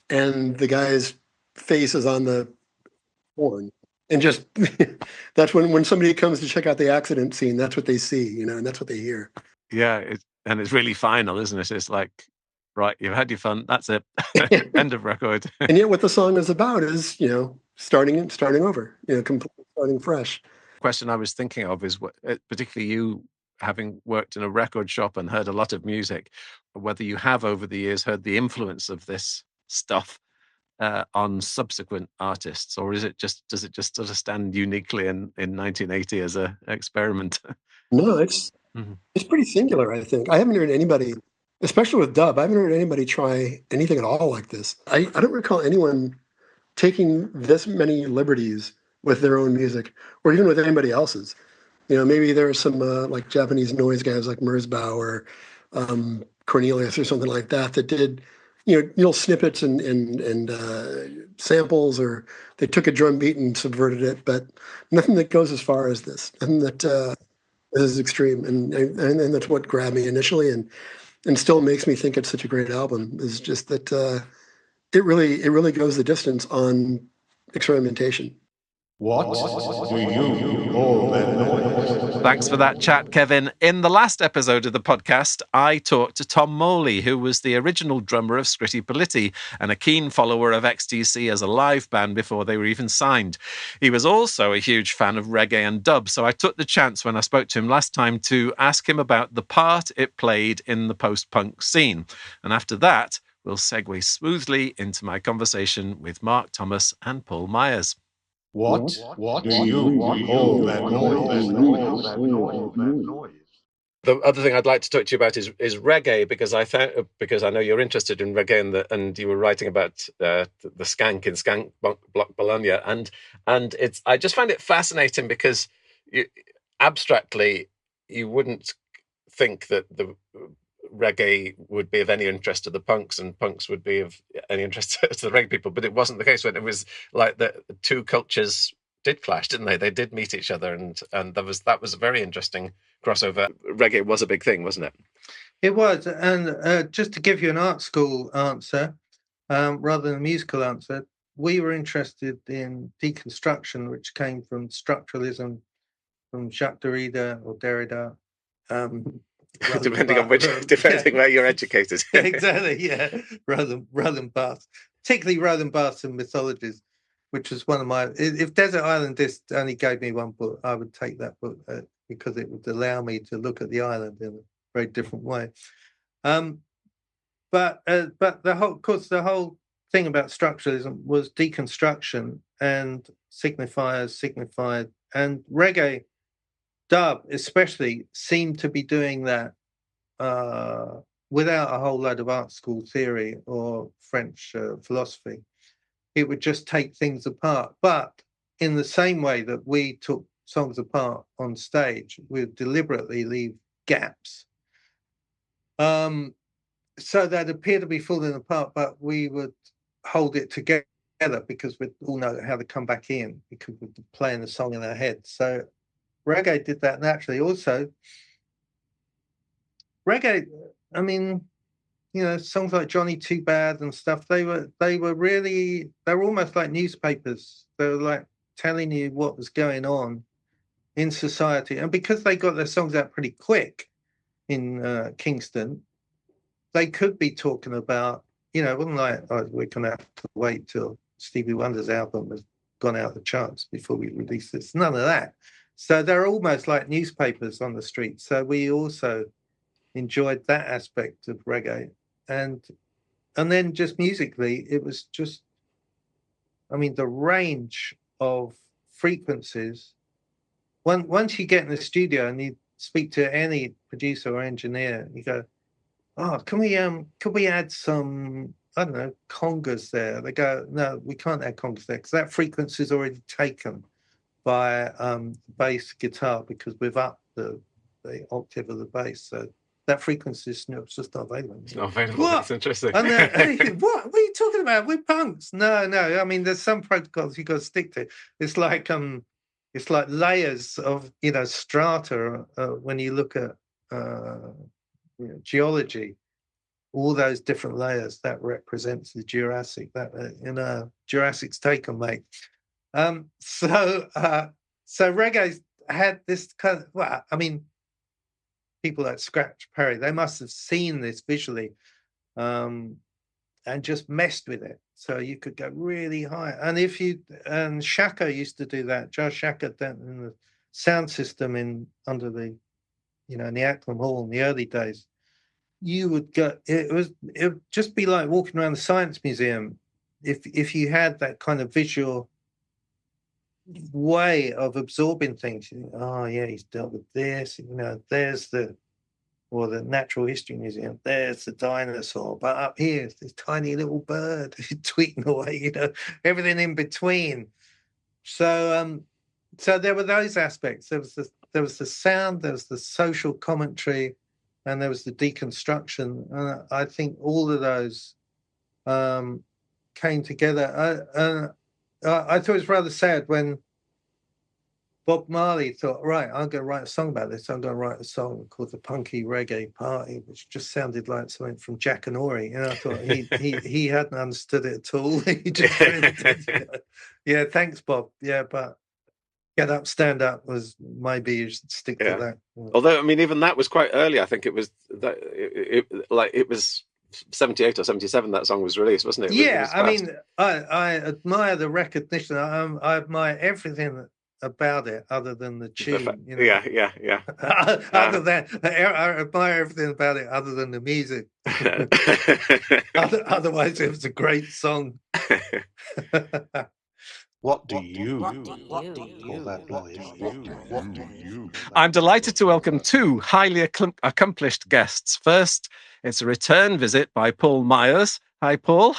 and the guy's face is on the horn. And just that's when somebody comes to check out the accident scene, that's what they see, and that's what they hear. Yeah, and it's really final, isn't it? It's like, right, you've had your fun, that's it. End of record. And yet what the song is about is, starting over, completely starting fresh. Question I was thinking of is, particularly you having worked in a record shop and heard a lot of music, whether you have over the years heard the influence of this stuff on subsequent artists, or does it just sort of stand uniquely in 1980 as an experiment? No, it's pretty singular, I think. I haven't heard anybody, especially with dub, I haven't heard anybody try anything at all like this. I don't recall anyone taking this many liberties with their own music, or even with anybody else's. Maybe there are some like Japanese noise guys like Merzbow or Cornelius or something like that did little snippets and samples, or they took a drum beat and subverted it, but nothing that goes as far as this. Nothing that is extreme, and that's what grabbed me initially, and still makes me think it's such a great album. Is just that it really goes the distance on experimentation. What do you call that noise? Thanks for that chat, Kevin. In the last episode of the podcast, I talked to Tom Morley, who was the original drummer of Scritti Politti and a keen follower of XTC as a live band before they were even signed. He was also a huge fan of reggae and dub, so I took the chance when I spoke to him last time to ask him about the part it played in the post-punk scene. And after that, we'll segue smoothly into my conversation with Mark Thomas and Paul Myers. What do you call that noise? The other thing I'd like to talk to you about is reggae, because I know you're interested in reggae, and you were writing about the skank in Skank Block Bologna, and I just find it fascinating because abstractly you wouldn't think that the reggae would be of any interest to the punks and punks would be of any interest to the reggae people. But it wasn't the case. When it was like the two cultures did clash, didn't they? They did meet each other, and that was a very interesting crossover. Reggae was a big thing, wasn't it? It was. And just to give you an art school answer, rather than a musical answer, we were interested in deconstruction, which came from structuralism, from Jacques Derrida or Derrida. Depending where you're educated. Exactly, yeah. Roland Barthes, particularly Roland Barthes and mythologies, which was one of my. If Desert Island Disc only gave me one book, I would take that book because it would allow me to look at the island in a very different way. But the whole thing about structuralism was deconstruction, and signifiers signified, and reggae dub especially seemed to be doing that without a whole load of art school theory or French philosophy. It would just take things apart, but in the same way that we took songs apart on stage, we'd deliberately leave gaps. So they'd appear to be falling apart, but we would hold it together because we all know how to come back in because we're playing the song in our head. So reggae did that naturally. Also, reggae, I mean, you know, songs like Johnny Too Bad and stuff, they were almost like newspapers. They were like telling you what was going on in society. And because they got their songs out pretty quick in Kingston, they could be talking about, you know, it wasn't like, oh, we're going to have to wait till Stevie Wonder's album has gone out the charts before we release this. None of that. So they're almost like newspapers on the street. So we also enjoyed that aspect of reggae. And then just musically, it was just, I mean, the range of frequencies. Once you get in the studio and you speak to any producer or engineer, you go, oh, could we add some, I don't know, congas there? They go, no, we can't add congas there because that frequency is already taken by bass guitar because we've upped the octave of the bass. So that frequency is just not available. It's not available. What? That's interesting. And what are you talking about? We're punks. No. I mean, there's some protocols you got to stick to. It's like layers of, you know, strata. When you look at geology, all those different layers that represents the Jurassic. That Jurassic's taken, mate. So reggae had this kind of, well, I mean, people like Scratch Perry, they must have seen this visually and just messed with it. So you could go really high. And Shaka used to do that. Joe Shaka in the sound system under the, you know, in the Acklam Hall in the early days. You would go, it would just be like walking around the Science Museum if you had that kind of visual way of absorbing things. You think, oh yeah, he's dealt with this, you know, there's the Natural History Museum, there's the dinosaur, but up here it's this tiny little bird tweeting away, you know, everything in between. So there were those aspects. There was the sound, there was the social commentary, and there was the deconstruction. And I think all of those came together. I thought it was rather sad when Bob Marley thought, right, I'm going to write a song about this. I'm going to write a song called The Punky Reggae Party, which just sounded like something from Jack and Ori. You know, I thought he hadn't understood it at all. He just really did, you know. Yeah, thanks, Bob. Yeah, but Get Up, Stand Up was maybe you should stick to that. Yeah. Although, I mean, even that was quite early. I think it was that it was 78 or 77 that song was released, wasn't it? Yeah, I mean, I admire the recognition. I admire everything about it other than the tune. You know? Yeah. Other than I admire everything about it other than the music. Otherwise, it was a great song. What do you call that noise? I'm delighted to welcome two highly accomplished guests. First, it's a return visit by Paul Myers. Hi, Paul.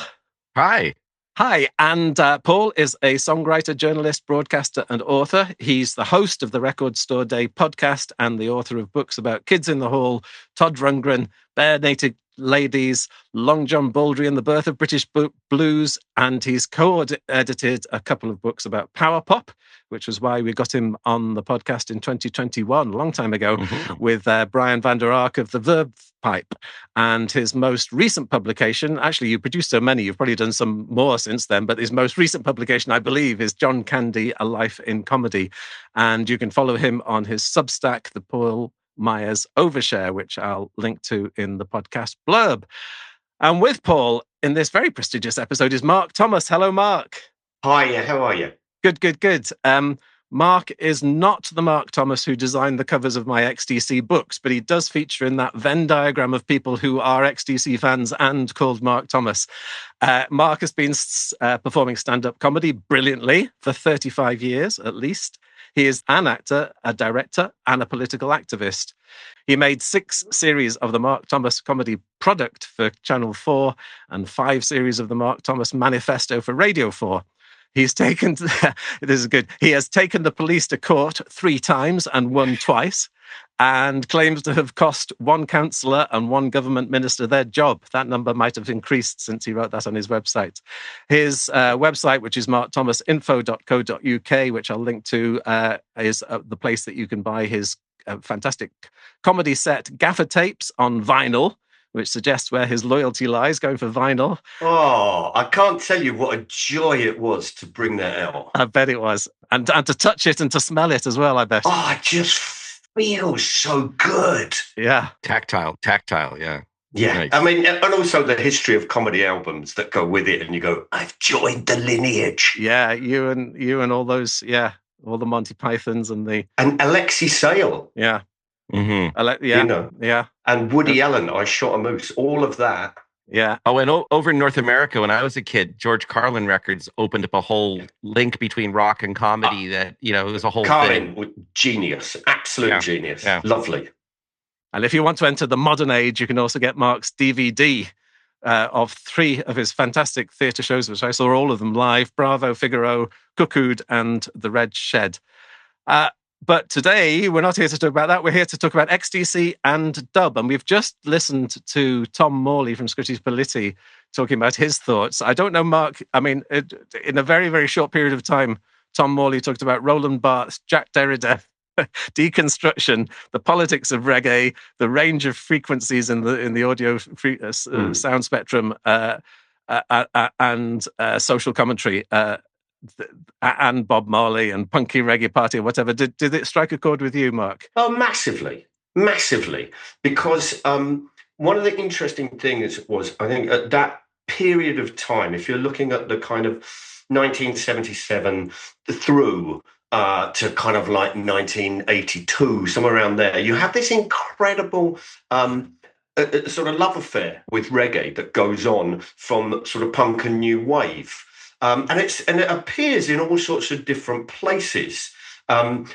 Hi. Hi, and Paul is a songwriter, journalist, broadcaster, and author. He's the host of the Record Store Day podcast and the author of books about Kids in the Hall, Todd Rundgren, Bare Naked Ladies, Long John Baldry and the Birth of British Blues, and he's co-edited a couple of books about power pop, which was why we got him on the podcast in 2021, a long time ago, with Brian van der Ark of the Verve Pipe. And his most recent publication, actually, you produced so many, you've probably done some more since then, but his most recent publication, I believe, is John Candy, A Life in Comedy. And you can follow him on his Substack, the Paul Myers Overshare, which I'll link to in the podcast blurb. And with Paul in this very prestigious episode is Mark Thomas. Hello, Mark. Hi, how are you? Good. Mark is not the Mark Thomas who designed the covers of my XTC books, but he does feature in that Venn diagram of people who are XTC fans and called Mark Thomas. Mark has been performing stand-up comedy brilliantly for 35 years, at least. He is an actor, a director, and a political activist. He made 6 series of the Mark Thomas comedy product for Channel 4 and 5 series of the Mark Thomas Manifesto for Radio 4. He's taken, this is good, he has taken the police to court 3 times and won twice, and claims to have cost 1 councillor and 1 government minister their job. That number might have increased since he wrote that on his website. His website, which is markthomasinfo.co.uk, which I'll link to, is the place that you can buy his fantastic comedy set Gaffer Tapes on vinyl, which suggests where his loyalty lies, going for vinyl. Oh, I can't tell you what a joy it was to bring that out. I bet it was. And to touch it and to smell it as well, I bet. Oh, it just feels so good. Yeah. Tactile, yeah. Yeah, Nice. I mean, and also the history of comedy albums that go with it, and you go, I've joined the lineage. Yeah, you and all those, all the Monty Pythons and the... And Alexei Sale. Yeah. Mm-hmm. You know. Yeah. And Woody Allen, I Shot a Moose, all of that. Yeah. Oh, and over in North America, when I was a kid, George Carlin Records opened up a whole link between rock and comedy that, it was a whole Carlin, thing. Genius, absolute genius. Yeah. Lovely. And if you want to enter the modern age, you can also get Mark's DVD of 3 of his fantastic theatre shows, which I saw all of them live: Bravo, Figaro, Cuckooed, and The Red Shed. But today, we're not here to talk about that. We're here to talk about XTC and dub. And we've just listened to Tom Morley from Scritti Politti talking about his thoughts. I don't know, Mark, I mean, in a very, very short period of time, Tom Morley talked about Roland Barthes, Jack Derrida, deconstruction, the politics of reggae, the range of frequencies in the audio sound spectrum, and social commentary. And Bob Marley and Punky Reggae Party or whatever. Did it strike a chord with you, Mark? Oh, massively. Because one of the interesting things was, I think, at that period of time, if you're looking at the kind of 1977 through to kind of like 1982, somewhere around there, you have this incredible sort of love affair with reggae that goes on from sort of punk and new wave. And it appears in all sorts of different places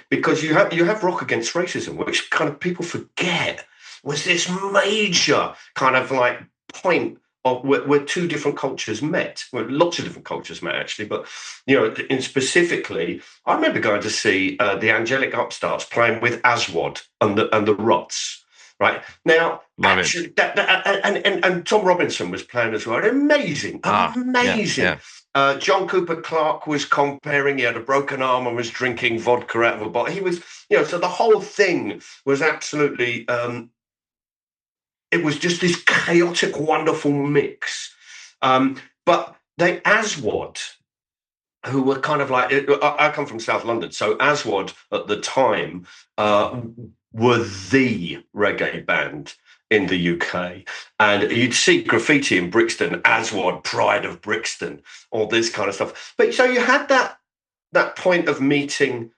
because you have Rock Against Racism, which kind of people forget was this major kind of like point of where 2 different cultures met. Well, lots of different cultures met actually, but in specifically, I remember going to see the Angelic Upstarts playing with Aswad and the Rots. Right now, actually, and Tom Robinson was playing as well. Amazing. Yeah. John Cooper Clarke was comparing. He had a broken arm and was drinking vodka out of a bottle. He was, so the whole thing was absolutely. It was just this chaotic, wonderful mix. But they Aswad, who were kind of like, I come from South London, so Aswad at the time were the reggae band in the UK. And you'd see graffiti in Brixton, Aswad, Pride of Brixton, all this kind of stuff. But so you had that point of meeting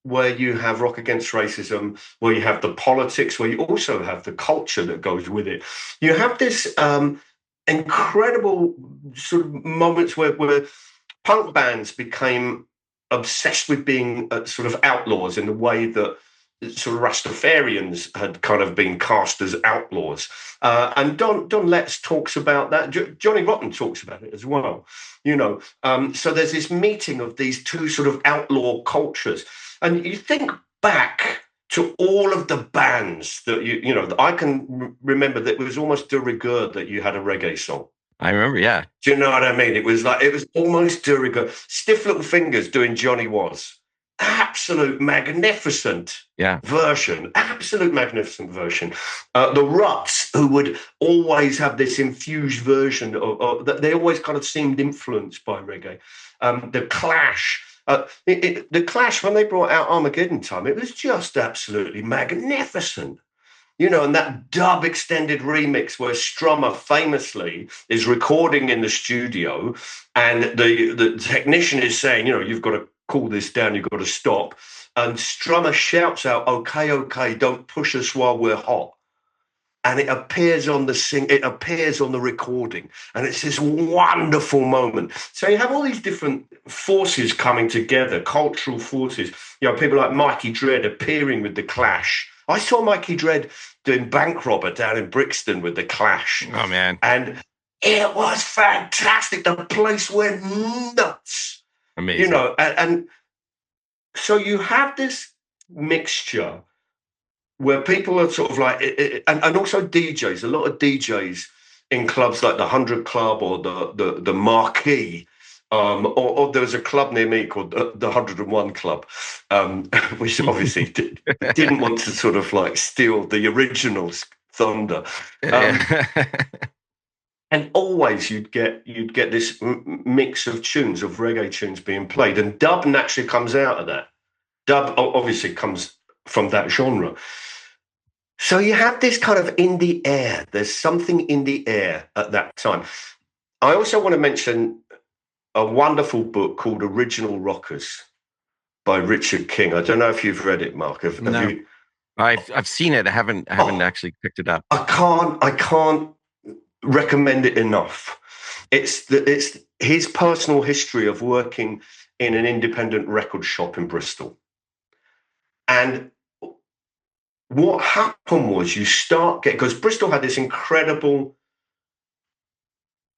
where you have Rock Against Racism, where you have the politics, where you also have the culture that goes with it. You have this incredible sort of moments where punk bands became obsessed with being sort of outlaws in the way that sort of Rastafarians had kind of been cast as outlaws. And Don Letts talks about that. Johnny Rotten talks about it as well. So there's this meeting of these two sort of outlaw cultures. And you think back to all of the bands that I can remember that it was de rigueur that you had a reggae song. I remember, yeah. Do you know what I mean? It was almost de rigueur. Stiff Little Fingers doing Johnny Was. Absolute magnificent version. Absolute magnificent version. The Ruts, who would always have this infused version of they always kind of seemed influenced by reggae. The Clash. The Clash, when they brought out Armageddon Time, it was just absolutely magnificent. And that dub extended remix where Strummer famously is recording in the studio and the technician is saying, you've got to cool this down, you've got to stop. And Strummer shouts out, okay, don't push us while we're hot. And it appears on the recording. And it's this wonderful moment. So you have all these different forces coming together, cultural forces. People like Mikey Dread appearing with the Clash. I saw Mikey Dread doing Bank Robber down in Brixton with the Clash. Oh, man. And it was fantastic. The place went nuts. Amazing. And so you have this mixture where people are sort of like, and also DJs, a lot of DJs in clubs like the 100 Club or the Marquee, or there was a club near me called the 101 Club, which obviously didn't want to sort of like steal the original's thunder. And always you'd get this mix of tunes, of reggae tunes being played, and dub naturally comes out of that. Dub obviously comes from that genre. So you have this kind of in the air. There's something in the air at that time. I also want to mention a wonderful book called Original Rockers by Richard King. I don't know if you've read it, Mark. Have you? I've seen it. I haven't actually picked it up. I can't recommend it enough. It's his personal history of working in an independent record shop in Bristol. And what happened was because Bristol had this incredible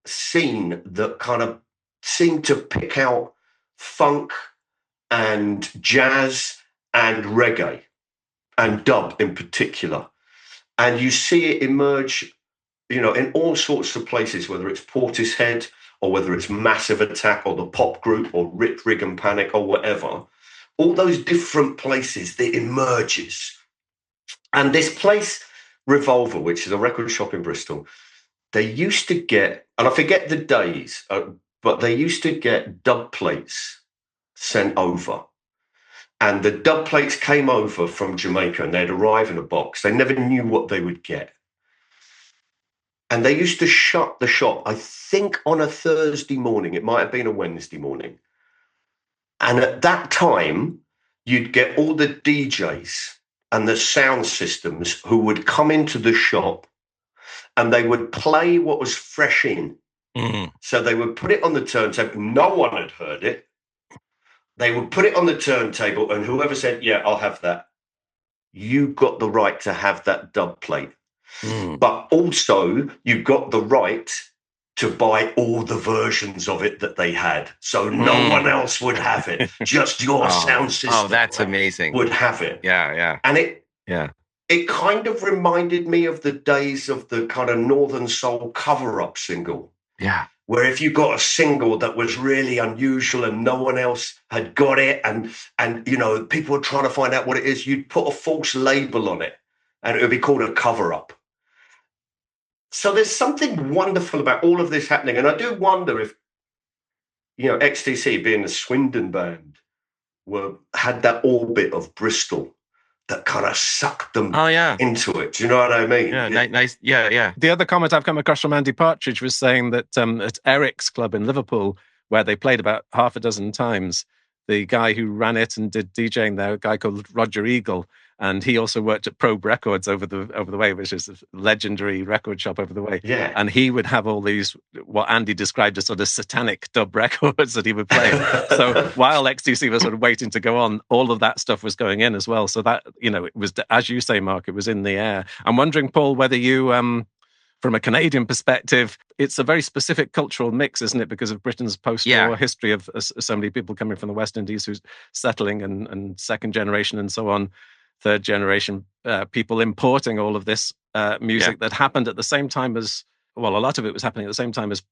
scene that kind of seemed to pick out funk and jazz and reggae and dub in particular. And you see it emerge, in all sorts of places, whether it's Portishead or whether it's Massive Attack or the Pop Group or Rip, Rig and Panic or whatever, all those different places that emerges. And this place, Revolver, which is a record shop in Bristol, they used to get, and I forget the days, but they used to get dub plates sent over. And the dub plates came over from Jamaica and they'd arrive in a box. They never knew what they would get. And they used to shut the shop, I think, on a Thursday morning. It might have been a Wednesday morning. And at that time, you'd get all the DJs and the sound systems who would come into the shop and they would play what was fresh in. Mm-hmm. So they would put it on the turntable. No one had heard it. They would put it on the turntable and whoever said, yeah, I'll have that, you got the right to have that dub plate. Mm. But also you got the right to buy all the versions of it that they had. So no one else would have it. Just your sound system. Oh, that's amazing. Would have it. Yeah. And it kind of reminded me of the days of the kind of Northern Soul cover-up single. Yeah. Where if you got a single that was really unusual and no one else had got it and people were trying to find out what it is, you'd put a false label on it and it would be called a cover-up. So there's something wonderful about all of this happening. And I do wonder if, XTC being a Swindon band had that orbit of Bristol that kind of sucked them into it. Do you know what I mean? Yeah, nice. Yeah. The other comment I've come across from Andy Partridge was saying that at Eric's club in Liverpool, where they played about half a dozen times, the guy who ran it and did DJing there, a guy called Roger Eagle. And he also worked at Probe Records over the way, which is a legendary record shop over the way. Yeah. And he would have all these, what Andy described as sort of satanic dub records that he would play. So while XTC was sort of waiting to go on, all of that stuff was going in as well. So that, it was, as you say, Mark, it was in the air. I'm wondering, Paul, whether you, from a Canadian perspective, it's a very specific cultural mix, isn't it? Because of Britain's post-war history of so many people coming from the West Indies who's settling and second generation and so on. Third generation people importing all of this music that happened at the same time as, well, a lot of it was happening at the same time as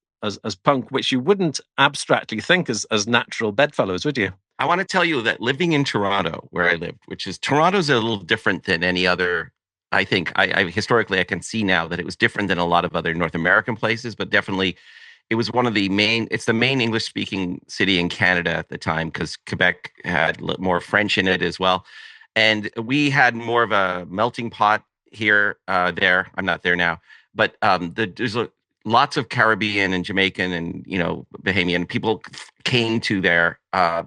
punk, which you wouldn't abstractly think as natural bedfellows, would you? I want to tell you that living in Toronto, where I lived, which is Toronto's a little different than any other. I think historically I can see now that it was different than a lot of other North American places, but definitely it was one of the main. It's the main English-speaking city in Canada at the time because Quebec had more French in it as well. And we had more of a melting pot here, there. I'm not there now, but there's lots of Caribbean and Jamaican and Bahamian people came to there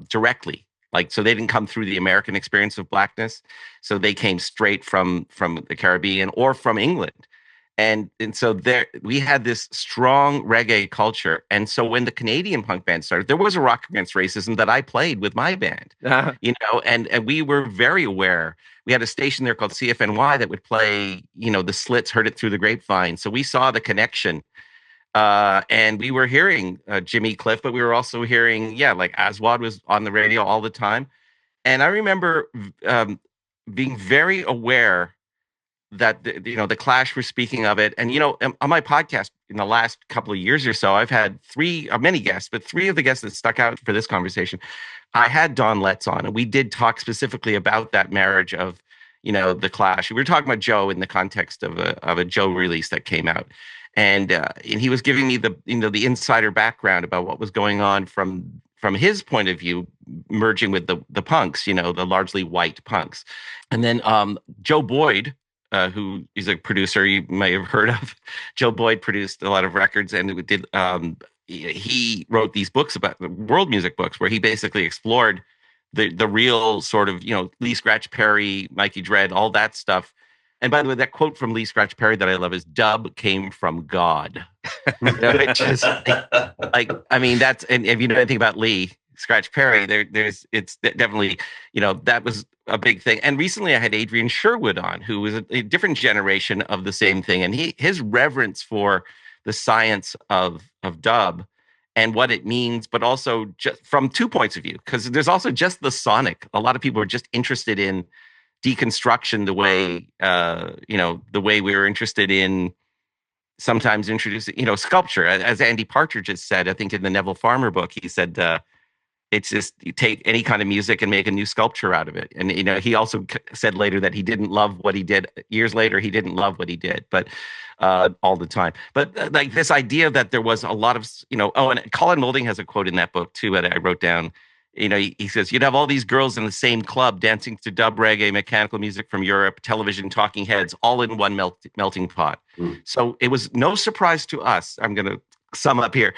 directly. So they didn't come through the American experience of blackness, so they came straight from the Caribbean or from England. And so there we had this strong reggae culture. And so when the Canadian punk band started, there was a Rock Against Racism that I played with my band, and we were very aware. We had a station there called CFNY that would play, the Slits, Heard It Through the Grapevine. So we saw the connection. And we were hearing Jimmy Cliff, but we were also hearing, Aswad was on the radio all the time. And I remember being very aware that the Clash were speaking of it. And on my podcast in the last couple of years or so, I've had many guests, but three of the guests that stuck out for this conversation, I had Don Letts on, and we did talk specifically about that marriage of the Clash. We were talking about Joe in the context of a Joe release that came out, and he was giving me the insider background about what was going on from his point of view, merging with the punks, the largely white punks, and then Joe Boyd, who is a producer you may have heard of. Joe Boyd produced a lot of records, and he wrote these books about world music books where he basically explored the real sort of, Lee Scratch Perry, Mikey Dread, all that stuff. And by the way, that quote from Lee Scratch Perry that I love is "Dub came from God." Which is that's, and if you know anything about Lee Scratch Perry, it's definitely, that was a big thing. And recently I had Adrian Sherwood on, who was a different generation of the same thing. And his reverence for the science of dub and what it means, but also just from two points of view, because there's also just the sonic. A lot of people are just interested in deconstruction the way, the way we were interested in sometimes introducing, sculpture. As Andy Partridge has said, I think in the Neville Farmer book, he said, it's just you take any kind of music and make a new sculpture out of it. And, he also said later that he didn't love what he did. Years later, he didn't love what he did, but all the time. But this idea that there was a lot of, and Colin Moulding has a quote in that book too that I wrote down. He says, you'd have all these girls in the same club dancing to dub reggae, mechanical music from Europe, television, talking heads, all in one melting pot. So it was no surprise to us. I'm going to sum up here.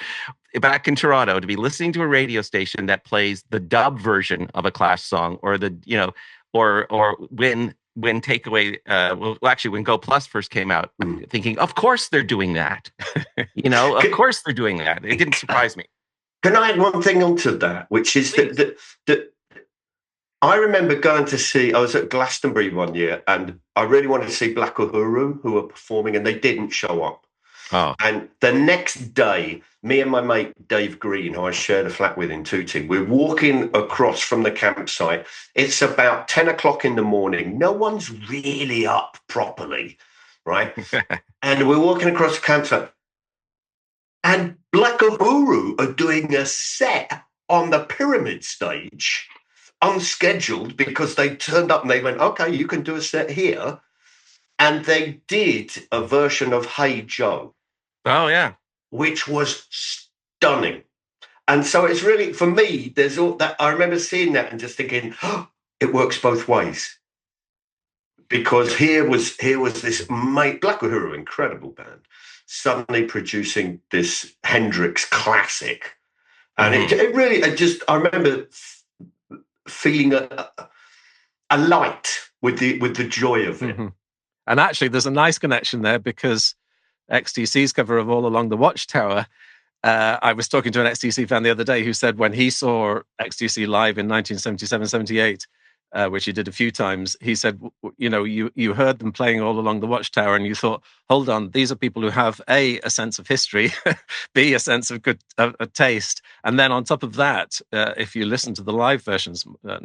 Back in Toronto, to be listening to a radio station that plays the dub version of a Clash song, or or when Takeaway, when Go Plus first came out, I'm thinking, of course they're doing that. Of course they're doing that. It didn't surprise me. Can I add one thing onto that, which is that I remember going to see, I was at Glastonbury one year, and I really wanted to see Black Uhuru, who were performing, and they didn't show up. Oh. And the next day, me and my mate Dave Green, who I shared a flat with in Tooting, we're walking across from the campsite. It's about 10 o'clock in the morning. No one's really up properly, right? And we're walking across the campsite. And Black Uhuru are doing a set on the Pyramid stage, unscheduled, because they turned up and they went, okay, you can do a set here. And they did a version of Hey Joe. Oh, yeah. Which was stunning. And so it's really, for me, there's all that. I remember seeing that and just thinking, oh, it works both ways. Because here was this Black Uhuru, incredible band, suddenly producing this Hendrix classic. And it really, I remember feeling a light with the joy of it. Mm-hmm. And actually, there's a nice connection there because XTC's cover of All Along the Watchtower, I was talking to an XTC fan the other day who said when he saw XTC live in 1977-78, which he did a few times, he said, you heard them playing All Along the Watchtower and you thought, hold on, these are people who have A sense of history, B, a sense of good taste. And then on top of that, if you listen to the live versions, a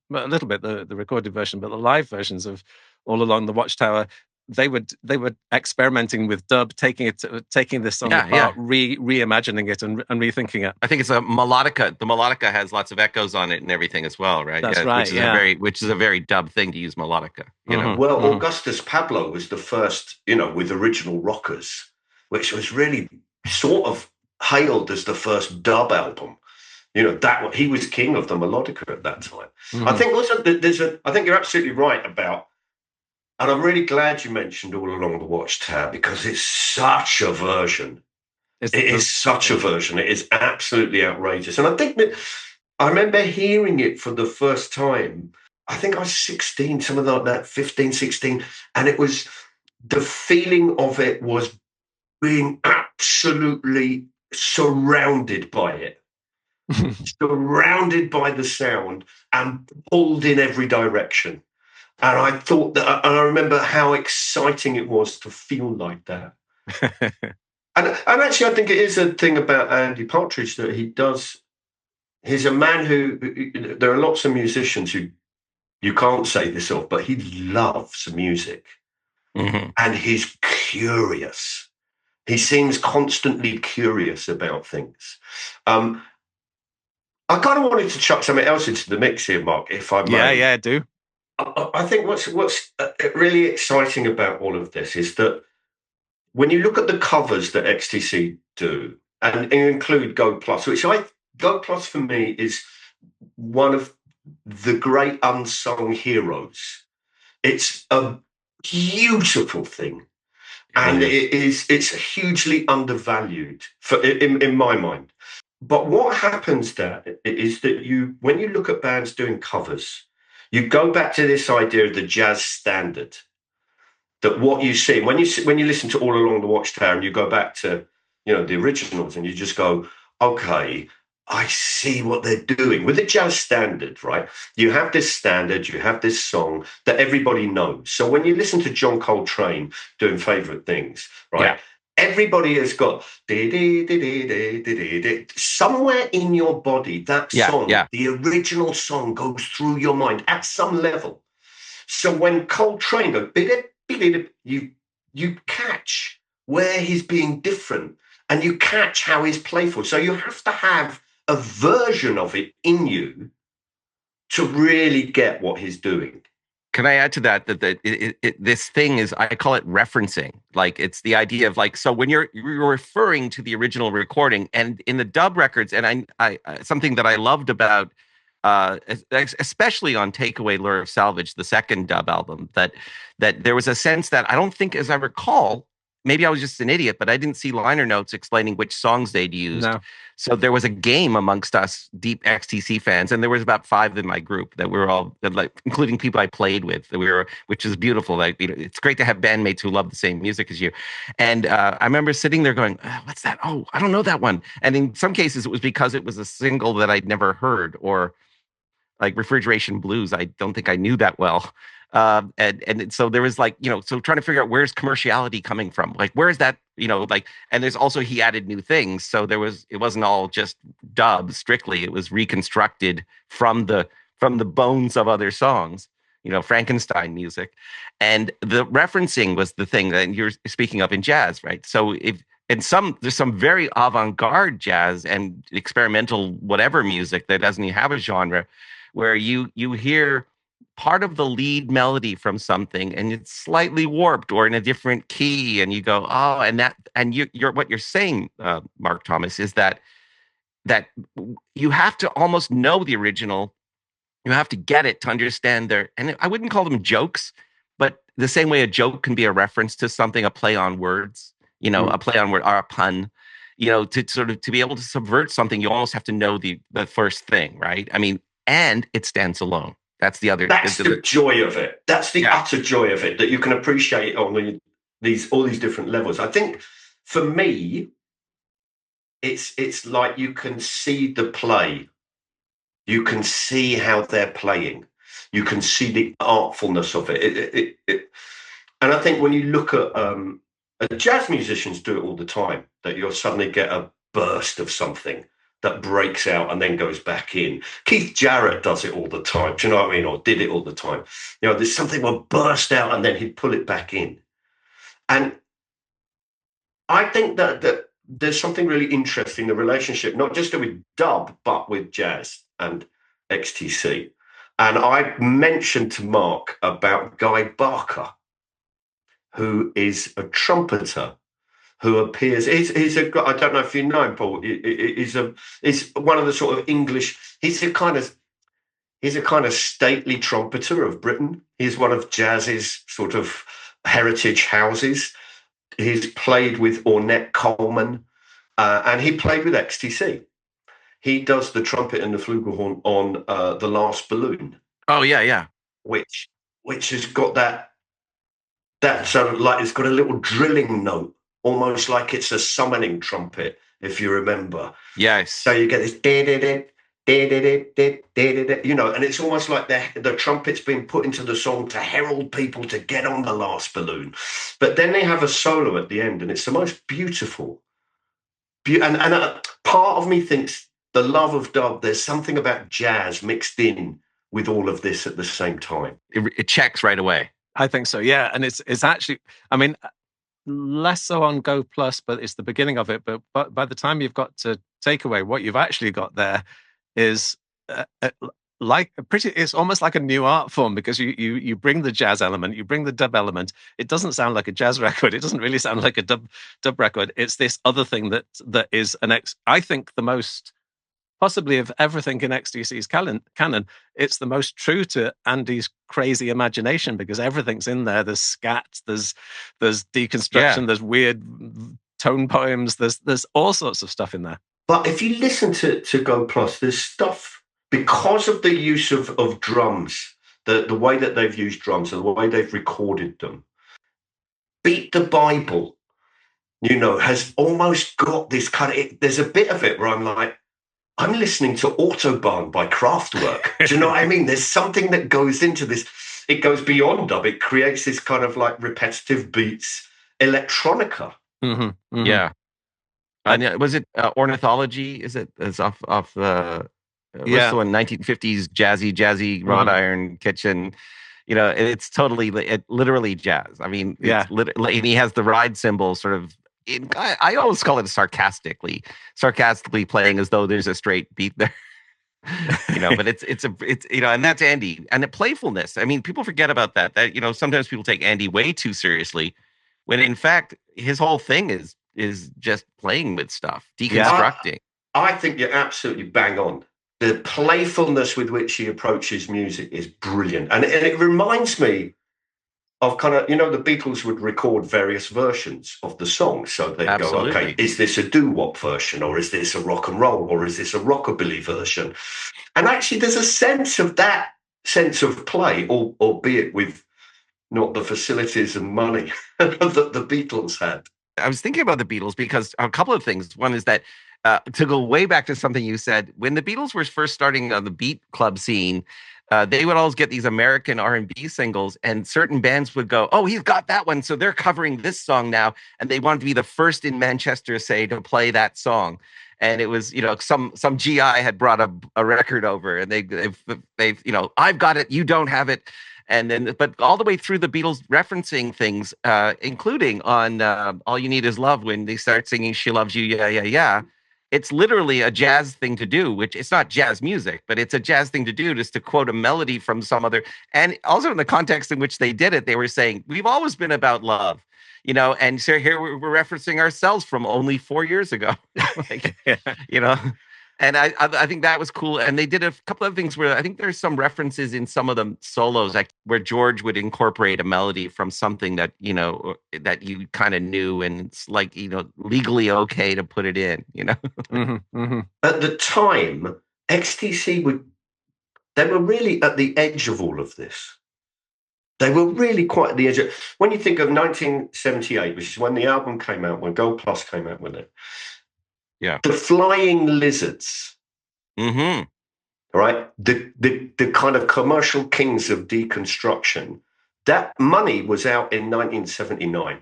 little bit the recorded version, but the live versions of All Along the Watchtower, they were experimenting with dub, taking this song apart, reimagining it and rethinking it. I think it's a melodica. The melodica has lots of echoes on it and everything as well, right? That's right. Which is a very dub thing to use melodica. You know? Well, Augustus Pablo was the first, with original rockers, which was really sort of hailed as the first dub album. That he was king of the melodica at that time. Mm-hmm. I think also I think you're absolutely right about. And I'm really glad you mentioned All Along the Watchtower because it's such a version. It is such a version. It is absolutely outrageous. And I think that I remember hearing it for the first time. I think I was 16, something like that, 15, 16. And it was the feeling of it was being absolutely surrounded by it. Surrounded by the sound and pulled in every direction. And I thought that, and I remember how exciting it was to feel like that. and actually, I think it is a thing about Andy Partridge that he does. He's a man who, there are lots of musicians who you can't say this of, but he loves music. Mm-hmm. And he's curious. He seems constantly curious about things. I kind of wanted to chuck something else into the mix here, Mark, if I may. Yeah, do. I think what's really exciting about all of this is that when you look at the covers that XTC do, and include Go Plus, Go Plus for me is one of the great unsung heroes. It's a beautiful thing, and it's hugely undervalued in my mind. But what happens there is that when you look at bands doing covers, you go back to this idea of the jazz standard, that what you see when you listen to All Along the Watchtower and you go back to the originals and you just go, okay, I see what they're doing with the jazz standard, right? You have this standard, you have this song that everybody knows. So when you listen to John Coltrane doing Favorite Things, right? Yeah. Everybody has got somewhere in your body, that song, the original song goes through your mind at some level. So when Coltrane goes, you catch where he's being different and you catch how he's playful. So you have to have a version of it in you to really get what he's doing. Can I add to that this thing is, I call it referencing. Like, it's the idea of so when you're referring to the original recording and in the dub records, and I something that I loved about, especially on Takeaway Lure of Salvage, the second dub album, that there was a sense that I don't think, as I recall, maybe I was just an idiot, but I didn't see liner notes explaining which songs they'd used. No. So there was a game amongst us deep XTC fans, and there was about 5 in my group that we were all, including people I played with, which is beautiful. It's great to have bandmates who love the same music as you. And I remember sitting there going, what's that? Oh, I don't know that one. And in some cases, it was because it was a single that I'd never heard, or like Refrigeration Blues, I don't think I knew that well. And so there was so trying to figure out where's commerciality coming from, where's that, and there's also, he added new things. So it wasn't all just dub strictly, it was reconstructed from the bones of other songs, Frankenstein music. And the referencing was the thing that you're speaking of in jazz, right? So there's some very avant-garde jazz and experimental whatever music that doesn't even have a genre, where you hear part of the lead melody from something and it's slightly warped or in a different key, and you go, oh, and you're what you're saying, Mark Thomas, is that you have to almost know the original. You have to get it to understand and I wouldn't call them jokes, but the same way a joke can be a reference to something, a play on words, a play on word or a pun, to be able to subvert something, you almost have to know the first thing, right? I mean, and it stands alone. That's the other. That's the joy of it. That's the utter joy of it, that you can appreciate on all these different levels. I think for me, it's like you can see the play. You can see how they're playing. You can see the artfulness of it. And I think when you look at jazz musicians do it all the time, that you'll suddenly get a burst of something that breaks out and then goes back in. Keith Jarrett does it all the time. Do you know what I mean? Or did it all the time. You know, there's something will burst out and then he'd pull it back in. And I think that there's something really interesting, the relationship, not just with dub, but with jazz and XTC. And I mentioned to Mark about Guy Barker, who is a trumpeter who appears. He's a. I don't know if you know him, Paul. He's one of the sort of English. He's a kind of stately trumpeter of Britain. He's one of jazz's sort of heritage houses. He's played with Ornette Coleman, and he played with XTC. He does the trumpet and the flugelhorn on The Last Balloon. Oh yeah. Which has got that sort of like, it's got a little drilling note, almost like it's a summoning trumpet, if you remember. Yes. So you get this you know, and it's almost like the trumpet's been put into the song to herald people to get on The Last Balloon. But then they have a solo at the end, and it's the most beautiful. And part of me thinks the love of dub, there's something about jazz mixed in with all of this at the same time. It checks right away. I think so, yeah. And it's actually, I mean, less so on Go Plus, but it's the beginning of it. But by the time you've got to Takeaway, what you've actually got there is it's almost like a new art form, because you bring the jazz element, you bring the dub element. It doesn't sound like a jazz record. It doesn't really sound like a dub record. It's this other thing that is I think the most, possibly of everything in XTC's canon, it's the most true to Andy's crazy imagination, because everything's in there. There's scat, there's deconstruction, there's weird tone poems, there's all sorts of stuff in there. But if you listen to Go Plus, there's stuff, because of the use of drums, the way that they've used drums and the way they've recorded them. Beat the Bible, you know, has almost got this kind of, there's a bit of it where I'm like, I'm listening to Autobahn by Kraftwerk. Do you know what I mean? There's something that goes into this. It goes beyond dub. It creates this kind of like repetitive beats, electronica. Mm-hmm, mm-hmm. Yeah. And was it Ornithology? Is it? It's off the the one 1950s jazzy wrought iron kitchen. You know, it's totally, literally jazz. I mean, and he has the ride cymbal sort of. I always call it sarcastically playing as though there's a straight beat there. You know, but it's you know, and that's Andy, and the playfulness. I mean, people forget about that, you know, sometimes people take Andy way too seriously, when in fact his whole thing is just playing with stuff, deconstructing. I think you're absolutely bang on. The playfulness with which he approaches music is brilliant, and it reminds me of kind of, you know, the Beatles would record various versions of the song. So they'd go, okay, is this a doo-wop version, or is this a rock and roll, or is this a rockabilly version? And actually there's a sense of that sense of play, albeit with not the facilities and money that the Beatles had. I was thinking about the Beatles because a couple of things. One is that to go way back to something you said, when the Beatles were first starting on the beat club scene, they would always get these American R&B singles, and certain bands would go, oh, he's got that one, so they're covering this song now. And they wanted to be the first in Manchester, say, to play that song. And it was, you know, some GI had brought a record over, and they've you know, I've got it, you don't have it. And then, but all the way through the Beatles referencing things, including on All You Need Is Love, when they start singing She Loves You, Yeah, Yeah, Yeah. It's literally a jazz thing to do, which it's not jazz music, but it's a jazz thing to do, just to quote a melody from some other. And also in the context in which they did it, they were saying, we've always been about love, you know, and so here we're referencing ourselves from only 4 years ago, like, you know. And I think that was cool. And they did a couple of things where I think there's some references in some of the solos, like where George would incorporate a melody from something that, you know, that you kind of knew, and it's like, you know, legally okay to put it in, you know. At the time, XTC they were really at the edge of all of this. They were really quite at the edge. When you think of 1978, which is when the album came out, when Gold Plus came out with it, the Flying Lizards, Mm-hmm. right? The kind of commercial kings of deconstruction. That money was out in 1979.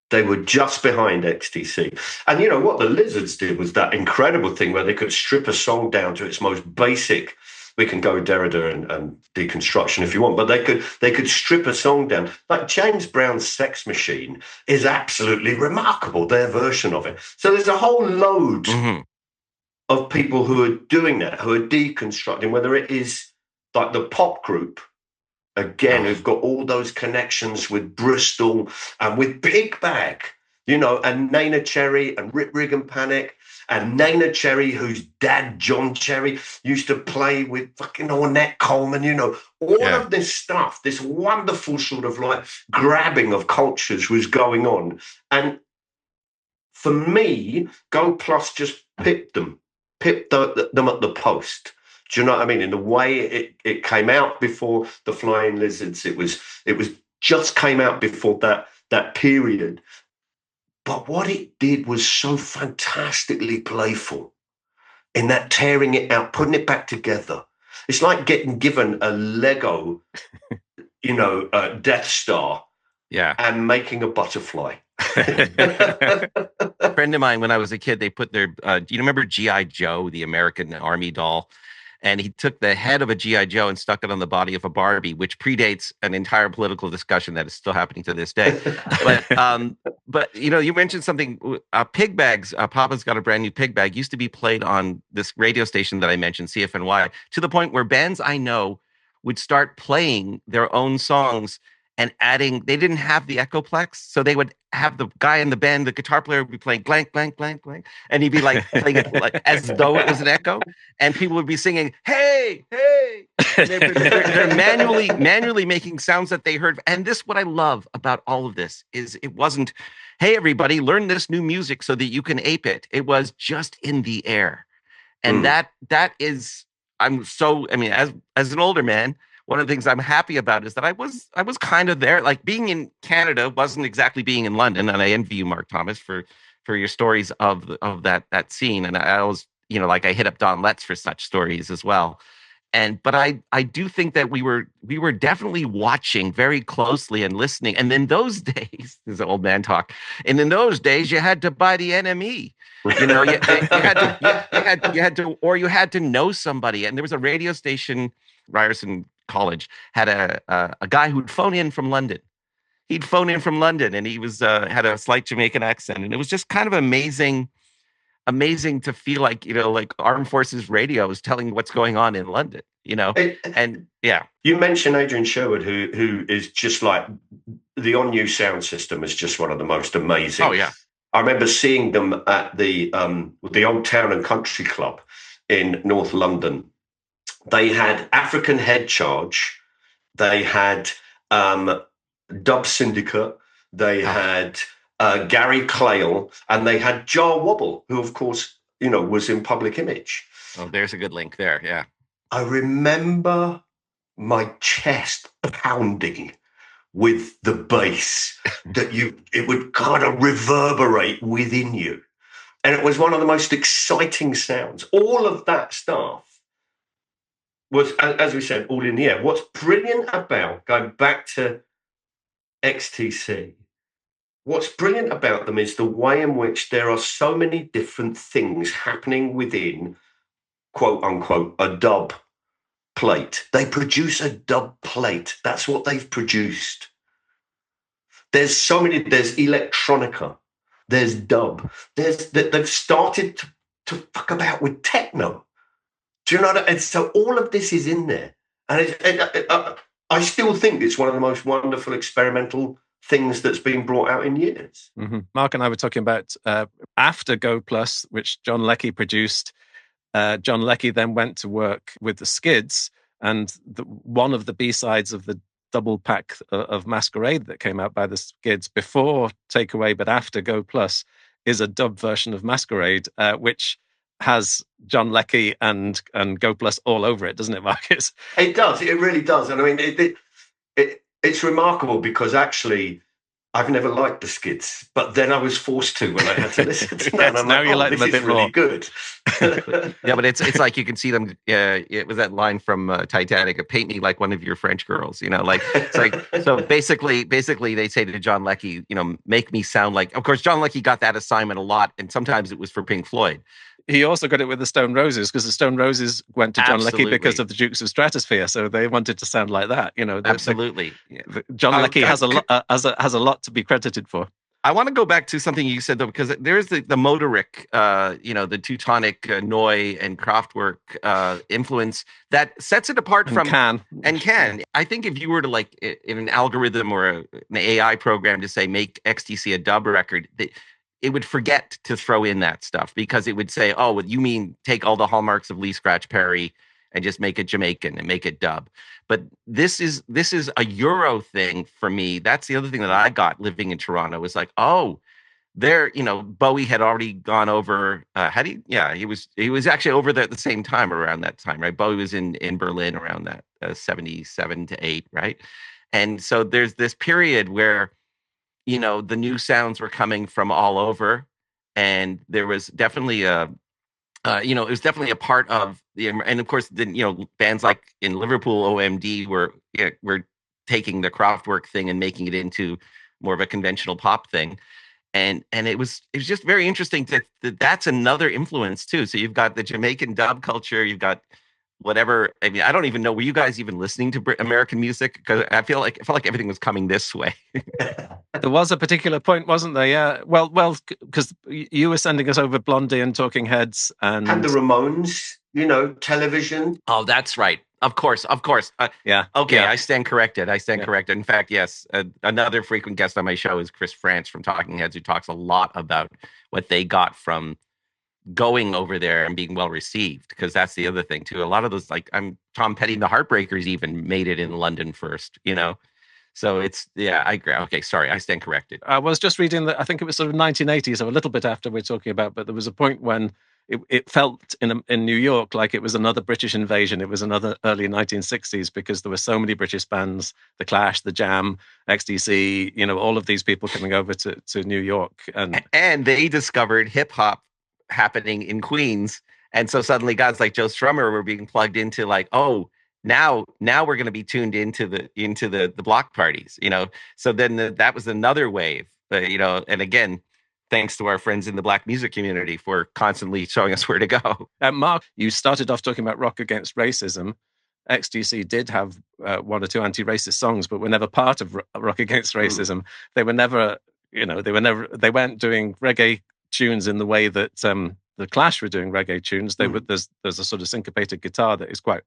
They were just behind XTC. And you know what the Lizards did was that incredible thing where they could strip a song down to its most basic. We can go Derrida and deconstruction if you want, but they could strip a song down. Like James Brown's Sex Machine is absolutely remarkable, their version of it. So there's a whole load of people who are doing that, who are deconstructing, whether it is like the pop group, again, who've got all those connections with Bristol and with Big Bag, you know, and Nana Cherry and Rip Rig and Panic, and Nana Cherry, whose dad, John Cherry, used to play with fucking Ornette Coleman, you know, all of this stuff, this wonderful sort of like grabbing of cultures was going on. And for me, Go Plus just pipped them at the post. Do you know what I mean? In the way it came out before the Flying Lizards, it was just came out before that period. But what it did was so fantastically playful in that tearing it out, putting it back together. It's like getting given a Lego, you know, Death Star, and making a butterfly. A friend of mine, when I was a kid, they put their, do you remember G.I. Joe, the American Army doll? And he took the head of a G.I. Joe and stuck it on the body of a Barbie, which predates an entire political discussion that is still happening to this day. But you know, you mentioned something, pig bags, Papa's Got a Brand New Pig Bag used to be played on this radio station that I mentioned, CFNY, to the point where bands I know would start playing their own songs and adding, they didn't have the Echoplex, so they would have the guy in the band, the guitar player would be playing blank, blank, blank, blank, and he'd be like playing it like as though it was an echo, and people would be singing, hey, hey. They're manually making sounds that they heard. And this, what I love about all of this is it wasn't, hey, everybody, learn this new music so that you can ape it. It was just in the air. And that is, I mean, as an older man, one of the things I'm happy about is that I was kind of there. Like being in Canada wasn't exactly being in London, and I envy you, Mark Thomas, for your stories of that scene. And I always, you know, like I hit up Don Letts for such stories as well. But I do think that we were definitely watching very closely and listening. And in those days, this is old man talk. And in those days, you had to buy the NME. You know, you had to know somebody. And there was a radio station, Ryerson College, had a guy who'd phone in from London. He'd phone in from London, and he was had a slight Jamaican accent, and it was just kind of amazing to feel like, you know, like Armed Forces Radio is telling you what's going on in London, you know. And yeah, you mentioned Adrian Sherwood, who is just like the On-U sound system is just one of the most amazing. Oh yeah, I remember seeing them at the Old Town and Country Club in North London. They had African Head Charge, they had Dub Syndicate, they had Gary Clayle, and they had Jar Wobble, who, of course, you know, was in Public Image. Oh, there's a good link there, yeah. I remember my chest pounding with the bass that it would kind of reverberate within you. And it was one of the most exciting sounds. All of that stuff was, as we said, all in the air. What's brilliant about, going back to XTC, what's brilliant about them is the way in which there are so many different things happening within, quote unquote, a dub plate. They produce a dub plate. That's what they've produced. There's so many, there's electronica, there's dub, they've started to fuck about with techno. Do you know that? And so all of this is in there. And I still think it's one of the most wonderful experimental things that's been brought out in years. Mm-hmm. Mark and I were talking about after Go Plus, which John Leckie produced. John Leckie then went to work with the Skids, and one of the B-sides of the double pack of Masquerade that came out by the Skids before Takeaway but after Go Plus is a dub version of Masquerade, which has John Leckie and Go Plus all over it, doesn't it, Marcus? It does. It really does. And I mean, it's remarkable because actually I've never liked the Skids, but then I was forced to when I had to listen to them. Yes, I'm now like, you like them a bit really more. Good. Yeah, but it's like you can see them. It was that line from Titanic: "Paint me like one of your French girls." Like it's like so. Basically, they say to John Leckie, make me sound like. Of course, John Leckie got that assignment a lot, and sometimes it was for Pink Floyd. He also got it with the Stone Roses because the Stone Roses went to John Leckie because of the Dukes of Stratosphere, so they wanted to sound like that. Absolutely. John Leckie has a lot to be credited for. I want to go back to something you said though, because there's the Motorik, the Teutonic Neu and Kraftwerk influence that sets it apart from Can. I think if you were to like in an algorithm or an AI program to say make XTC a dub record, it would forget to throw in that stuff because it would say, oh, well, you mean take all the hallmarks of Lee Scratch Perry and just make it Jamaican and make it dub. But this is a Euro thing for me. That's the other thing that I got living in Toronto was like, oh, there, Bowie had already gone over. He was actually over there at the same time around that time, right? Bowie was in Berlin around that 77 to 8, right? And so there's this period where the new sounds were coming from all over, and there was definitely it was definitely a part of and of course, bands like in Liverpool, OMD were taking the Kraftwerk thing and making it into more of a conventional pop thing, and it was just very interesting that's another influence too. So you've got the Jamaican dub culture, you've got whatever. I mean, I don't even know. Were you guys even listening to American music? Because I felt like everything was coming this way. There was a particular point, wasn't there? Yeah. Well, because you were sending us over Blondie and Talking Heads and the Ramones. Television. Oh, that's right. Of course. Yeah. Okay, yeah. I stand corrected. Corrected. In fact, yes, another frequent guest on my show is Chris France from Talking Heads, who talks a lot about what they got from going over there and being well received, because that's the other thing too. A lot of those, like Tom Petty and the Heartbreakers even made it in London first, so it's I agree. Okay, sorry, I stand corrected. I was just reading that I think it was sort of 1980s, so a little bit after we're talking about, but there was a point when it felt in New York like it was another British invasion. It was another early 1960s because there were so many British bands, The Clash, The Jam, XTC, all of these people coming over to New York, and they discovered hip hop happening in Queens, and so suddenly guys like Joe Strummer were being plugged into like, oh, now we're going to be tuned into the block parties, so then that was another wave, and again, thanks to our friends in the black music community for constantly showing us where to go. Mark, you started off talking about Rock Against Racism. XTC did have one or two anti-racist songs, but were never part of Rock Against Racism. They were never, they weren't doing reggae tunes in the way that the Clash were doing reggae tunes. There's a sort of syncopated guitar that is quite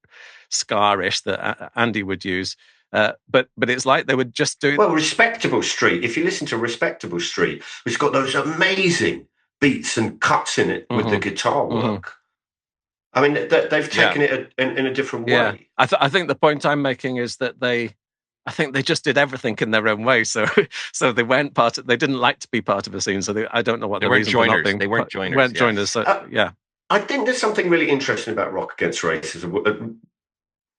scarish that Andy would use. But it's like they would just do. Well, Respectable Street. If you listen to Respectable Street, it's got those amazing beats and cuts in it with the guitar work. I mean, they've taken it in a different way. Yeah. I think the point I'm making is that I think they just did everything in their own way. So they weren't they didn't like to be part of a scene. So I don't know what they the weren't reason joiners. for not being. They weren't joiners. Weren't joiners. So, yeah. I think there's something really interesting about Rock Against Racism,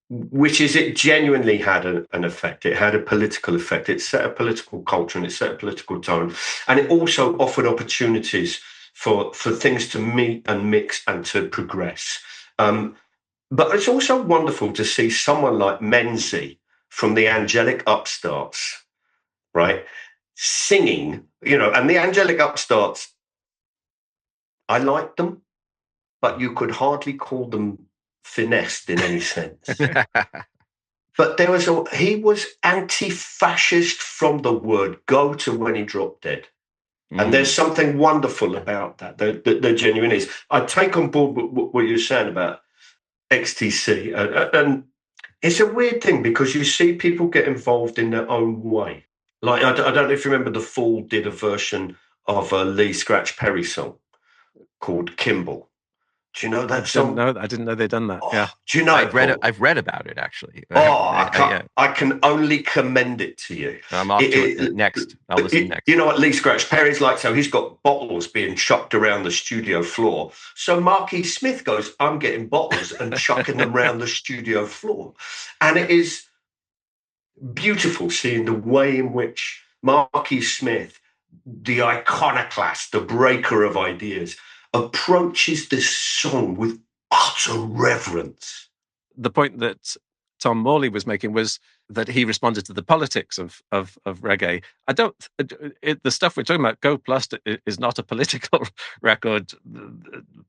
which is it genuinely had an effect. It had a political effect. It set a political culture and it set a political tone. And it also offered opportunities for things to meet and mix and to progress. But it's also wonderful to see someone like Menzies from the Angelic Upstarts, right, singing, and the Angelic Upstarts, I liked them, but you could hardly call them finessed in any sense. But he was anti-fascist from the word go to when he dropped dead. And there's something wonderful about that. The genuine is. I take on board what you're saying about XTC. And it's a weird thing because you see people get involved in their own way. Like, I don't know if you remember, The Fall did a version of a Lee Scratch Perry song called Kimball. Do you know that song? I didn't know they'd done that. Yeah. Do you know I've read about it actually. I can only commend it to you. I'm off to it next. I'll listen next. You know what Lee Scratch Perry's like? So he's got bottles being chucked around the studio floor. So Marquis Smith goes, I'm getting bottles and chucking them around the studio floor. And it is beautiful seeing the way in which Marquis Smith, the iconoclast, the breaker of ideas, approaches this song with utter reverence. The point that Tom Morley was making was that he responded to the politics of reggae. The stuff we're talking about, Go Plus, is not a political record.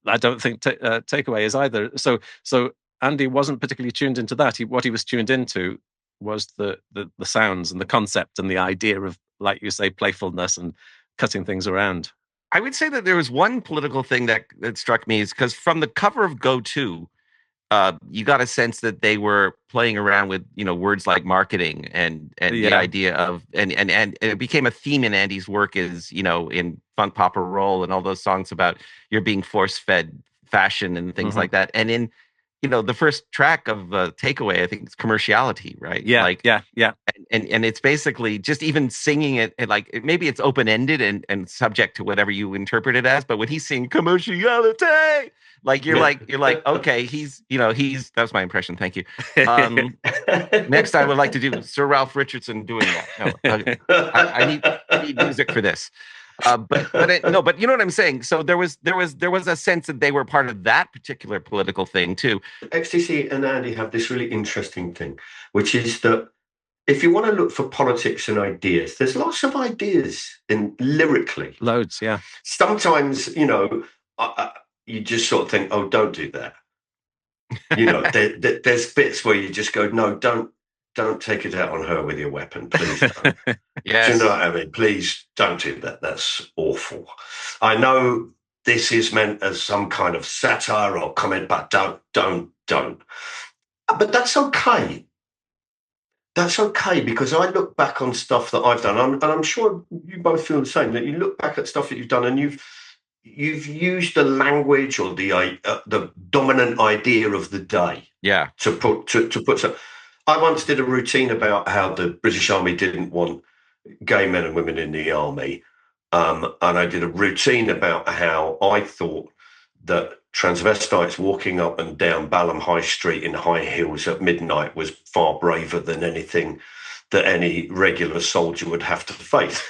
I don't think Takeaway is either. So Andy wasn't particularly tuned into that. What he was tuned into was the sounds and the concept and the idea of, like you say, playfulness and cutting things around. I would say that there was one political thing that struck me, is because from the cover of Go 2, you got a sense that they were playing around with, words like marketing and the idea of, and it became a theme in Andy's work is, in Funk Papa Roll and all those songs about you're being force-fed fashion and things like that. And in, the first track of Takeaway, I think it's commerciality, right? Yeah, yeah. And it's basically just even singing it, like maybe it's open-ended and subject to whatever you interpret it as, but when he's singing commerciality, like you're like, okay, he's that was my impression. Thank you. Next, I would like to do Sir Ralph Richardson doing that. No, I need music for this. But you know what I'm saying. So there was a sense that they were part of that particular political thing too. XTC and Andy have this really interesting thing, which is that if you want to look for politics and ideas, there's lots of ideas in lyrically. Loads, yeah. Sometimes, you just sort of think, oh, don't do that. There's bits where you just go, no, don't take it out on her with your weapon, please don't. Yes. Do you know what I mean? Please don't do that. That's awful. I know this is meant as some kind of satire or comment, but don't. But that's okay. That's okay, because I look back on stuff that I've done, and I'm sure you both feel the same, that you look back at stuff that you've done and you've used the language or the dominant idea of the day. Yeah. To put some. I once did a routine about how the British Army didn't want gay men and women in the army, and I did a routine about how I thought that transvestites walking up and down Balham High Street in high heels at midnight was far braver than anything that any regular soldier would have to face.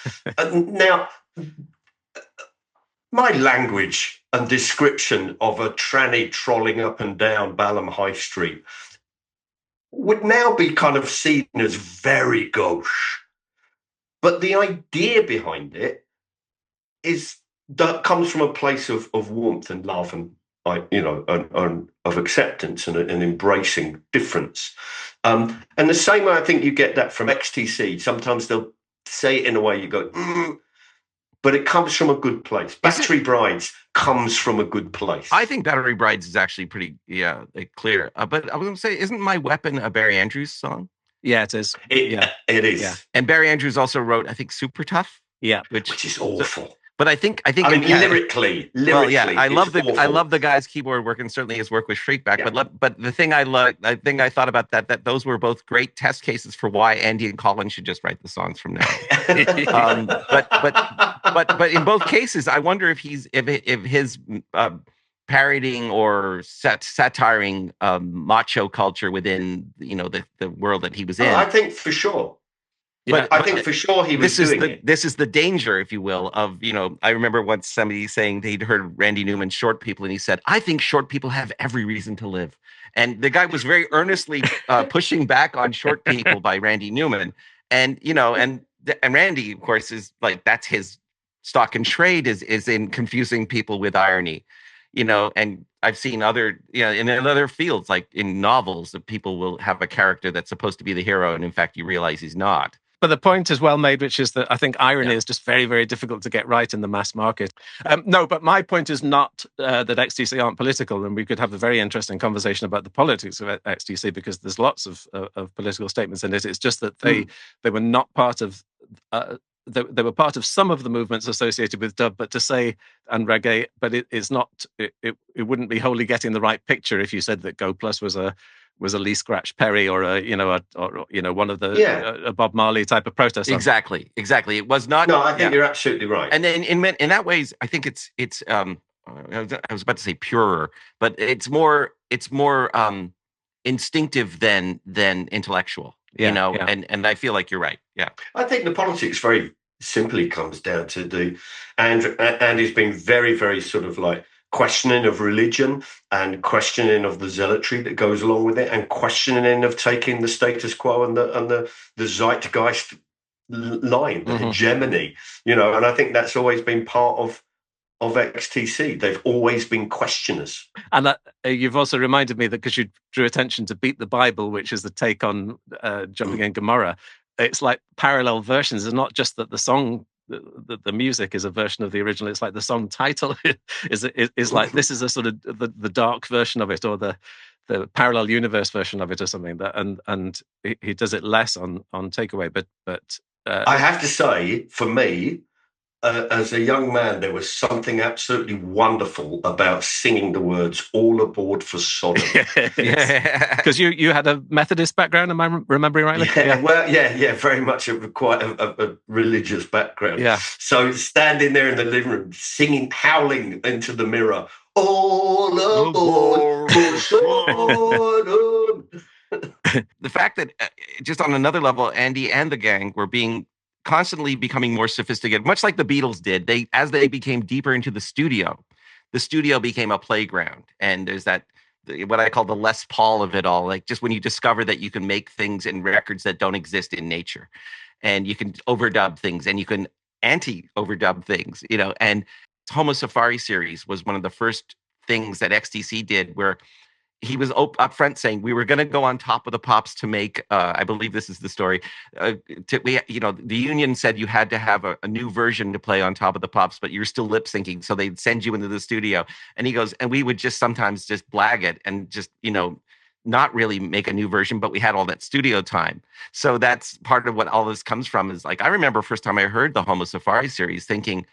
Now, my language and description of a tranny trolling up and down Balham High Street would now be kind of seen as very gauche. But the idea behind it comes from a place of warmth and love and of acceptance and embracing difference. And the same way I think you get that from XTC. Sometimes they'll say it in a way you go, but it comes from a good place. Battery Brides comes from a good place. I think Battery Brides is actually pretty clear. But I was going to say, isn't My Weapon a Barry Andrews song? Yeah, it is. It is. Yeah. And Barry Andrews also wrote, I think, Super Tough. Yeah, which is awful. But I think lyrically, well, yeah, I love the guy's keyboard work and certainly his work with Shriekback. Yeah. But the thing I thought about that those were both great test cases for why Andy and Colin should just write the songs from now. But in both cases, I wonder if his parodying or satiring macho culture within the world that he was in. I think for sure. But I think for sure he was doing it. This is the danger, if you will, of, I remember once somebody saying they'd heard Randy Newman's Short People, and he said, I think short people have every reason to live. And the guy was very earnestly pushing back on Short People by Randy Newman. And, and Randy, of course, is like, that's his stock and trade is in confusing people with irony, and I've seen other, in other fields, like in novels, that people will have a character that's supposed to be the hero. And in fact, you realize he's not. But the point is well made, which is that I think irony is just very, very difficult to get right in the mass market. No, but my point is not that XTC aren't political, and we could have a very interesting conversation about the politics of XTC, because there's lots of political statements in it. It's just that they were not part of they were part of some of the movements associated with dub, but to say and reggae, but it's not. It wouldn't be wholly getting the right picture if you said that Go Plus was a Lee Scratch Perry or one of the a Bob Marley type of protest song. Exactly. It was not. No, I think you're absolutely right. And then in that ways, I think it's I was about to say purer, but it's more instinctive than intellectual. And I feel like you're right. Yeah, I think the politics very simply comes down to Andy's been very, very sort of like questioning of religion and questioning of the zealotry that goes along with it, and questioning of taking the status quo and the zeitgeist line, the hegemony, and I think that's always been part of XTC. They've always been questioners. And you've also reminded me that because you drew attention to Beat the Bible, which is the take on Jumping in Gomorrah, it's like parallel versions. It's not just that the song, the music is a version of the original. It's like the song title is like, this is a sort of the dark version of it, or the parallel universe version of it, or something. That and he does it less on Takeaway, but I have to say, for me, as a young man, there was something absolutely wonderful about singing the words "All aboard for Sodom." Because you had a Methodist background, am I remembering rightly? Yeah, very much quite a religious background. Yeah. So standing there in the living room, singing, howling into the mirror, "All aboard for Sodom." The fact that just on another level, Andy and the gang were constantly becoming more sophisticated, much like the Beatles did. As they became deeper into the studio became a playground. And there's what I call the Les Paul of it all. Like, just when you discover that you can make things in records that don't exist in nature, and you can overdub things, and you can anti-overdub things, and Homo Safari series was one of the first things that XTC did, where he was up front saying we were going to go on Top of the Pops to make, I believe this is the story. The union said you had to have a new version to play on Top of the Pops, but you're still lip syncing. So they'd send you into the studio, and he goes, and we would just sometimes just blag it and just, not really make a new version, but we had all that studio time. So that's part of what all this comes from, is like, I remember first time I heard the Homo Safari series thinking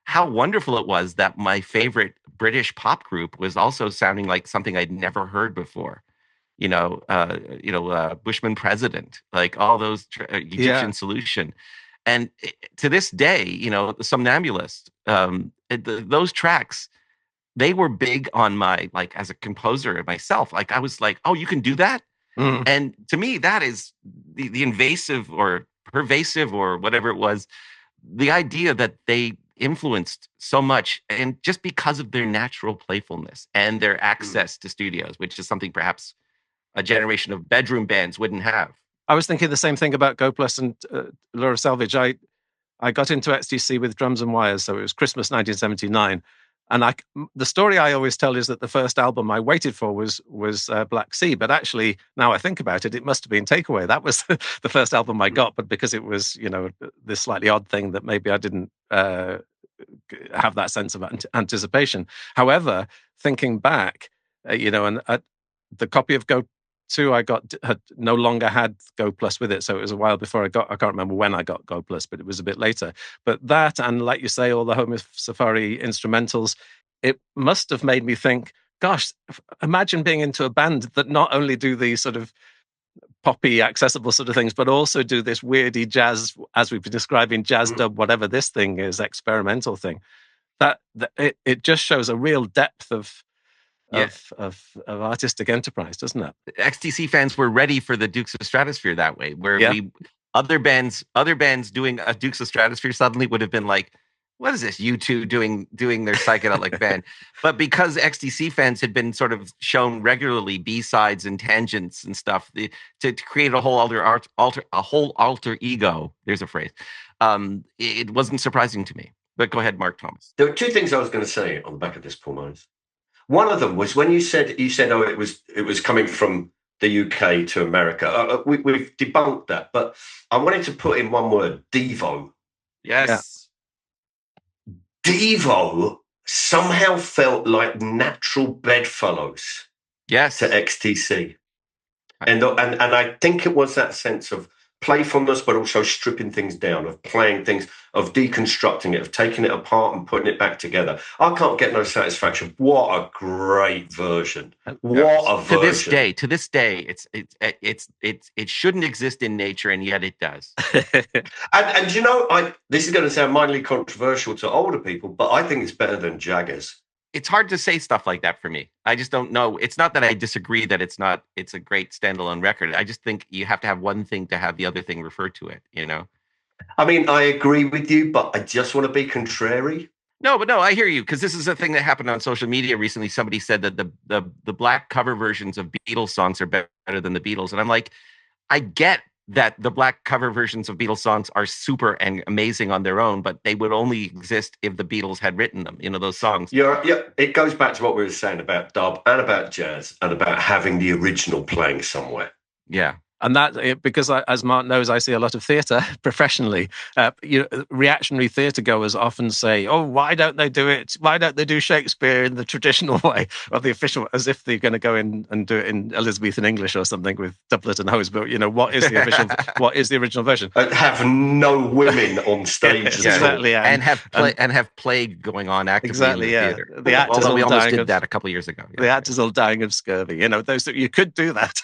how wonderful it was that my favorite British pop group was also sounding like something I'd never heard before. Bushman President, like all those Egyptian Solution. And to this day, the Somnambulist, those tracks, they were big on my, like, as a composer myself. Like, I was like, oh, you can do that? And to me, that is the invasive or pervasive or whatever it was, the idea that they influenced so much, and just because of their natural playfulness and their access to studios, which is something perhaps a generation of bedroom bands wouldn't have. I was thinking the same thing about Go Plus and Lure of Salvage. I got into XTC with Drums and Wires, so it was Christmas 1979. And the story I always tell is that the first album I waited for was Black Sea, but actually, now I think about it, it must have been Takeaway. That was the first album I got, but because it was, this slightly odd thing that maybe I didn't have that sense of anticipation. However, thinking back, and the copy of Go 2 I got had no longer had Go Plus with it, so it was a while before I can't remember when I got Go Plus, but it was a bit later. But that, and like you say, all the Homo Safari instrumentals, it must have made me think, gosh, imagine being into a band that not only do these sort of poppy, accessible sort of things, but also do this weirdy jazz, as we've been describing, jazz dub, whatever this thing is, experimental thing. That it just shows a real depth of artistic enterprise, doesn't it? XTC fans were ready for the Dukes of Stratosphere that way, where other bands doing a Dukes of Stratosphere suddenly would have been like, what is this, you two doing their psychedelic band? But because XTC fans had been sort of shown regularly B-sides and tangents and stuff to create a whole alter ego, there's a phrase, it wasn't surprising to me. But go ahead, Mark Thomas. There were two things I was going to say on the back of this, Paul Myers. One of them was when you said, oh, it was coming from the UK to America. We've debunked that, but I wanted to put in one word: Devo. Yes. Yeah. Devo somehow felt like natural bedfellows. Yes. To XTC, and I think it was that sense of playfulness, but also stripping things down, of playing things, of deconstructing it, of taking it apart and putting it back together. I can't get no satisfaction. What a great version! What a version! To this day, it shouldn't exist in nature, and yet it does. and you know, this is going to sound mildly controversial to older people, but I think it's better than Jaggers. It's hard to say stuff like that for me. I just don't know. It's not that I disagree that it's a great standalone record. I just think you have to have one thing to have the other thing refer to it, you know? I mean, I agree with you, but I just want to be contrary. No, I hear you, because this is a thing that happened on social media recently. Somebody said that the black cover versions of Beatles songs are better than the Beatles. And I'm like, I get that the black cover versions of Beatles songs are super and amazing on their own, but they would only exist if the Beatles had written them, you know, those songs. Yeah, it goes back to what we were saying about dub and about jazz and about having the original playing somewhere. Yeah. And that, because as Mark knows, I see a lot of theatre professionally. Reactionary theatre goers often say, "Oh, why don't they do it? Why don't they do Shakespeare in the traditional way, or the official?" As if they're going to go in and do it in Elizabethan English or something with doublet and hose. But what is the official? What is the original version? Have no women on stage, exactly, yeah. and have plague going on actively. Exactly, in the yeah. theater. The actors Although we all almost dying did that a couple of years ago. Yeah. The actors all dying of scurvy. You know, those that you could do that.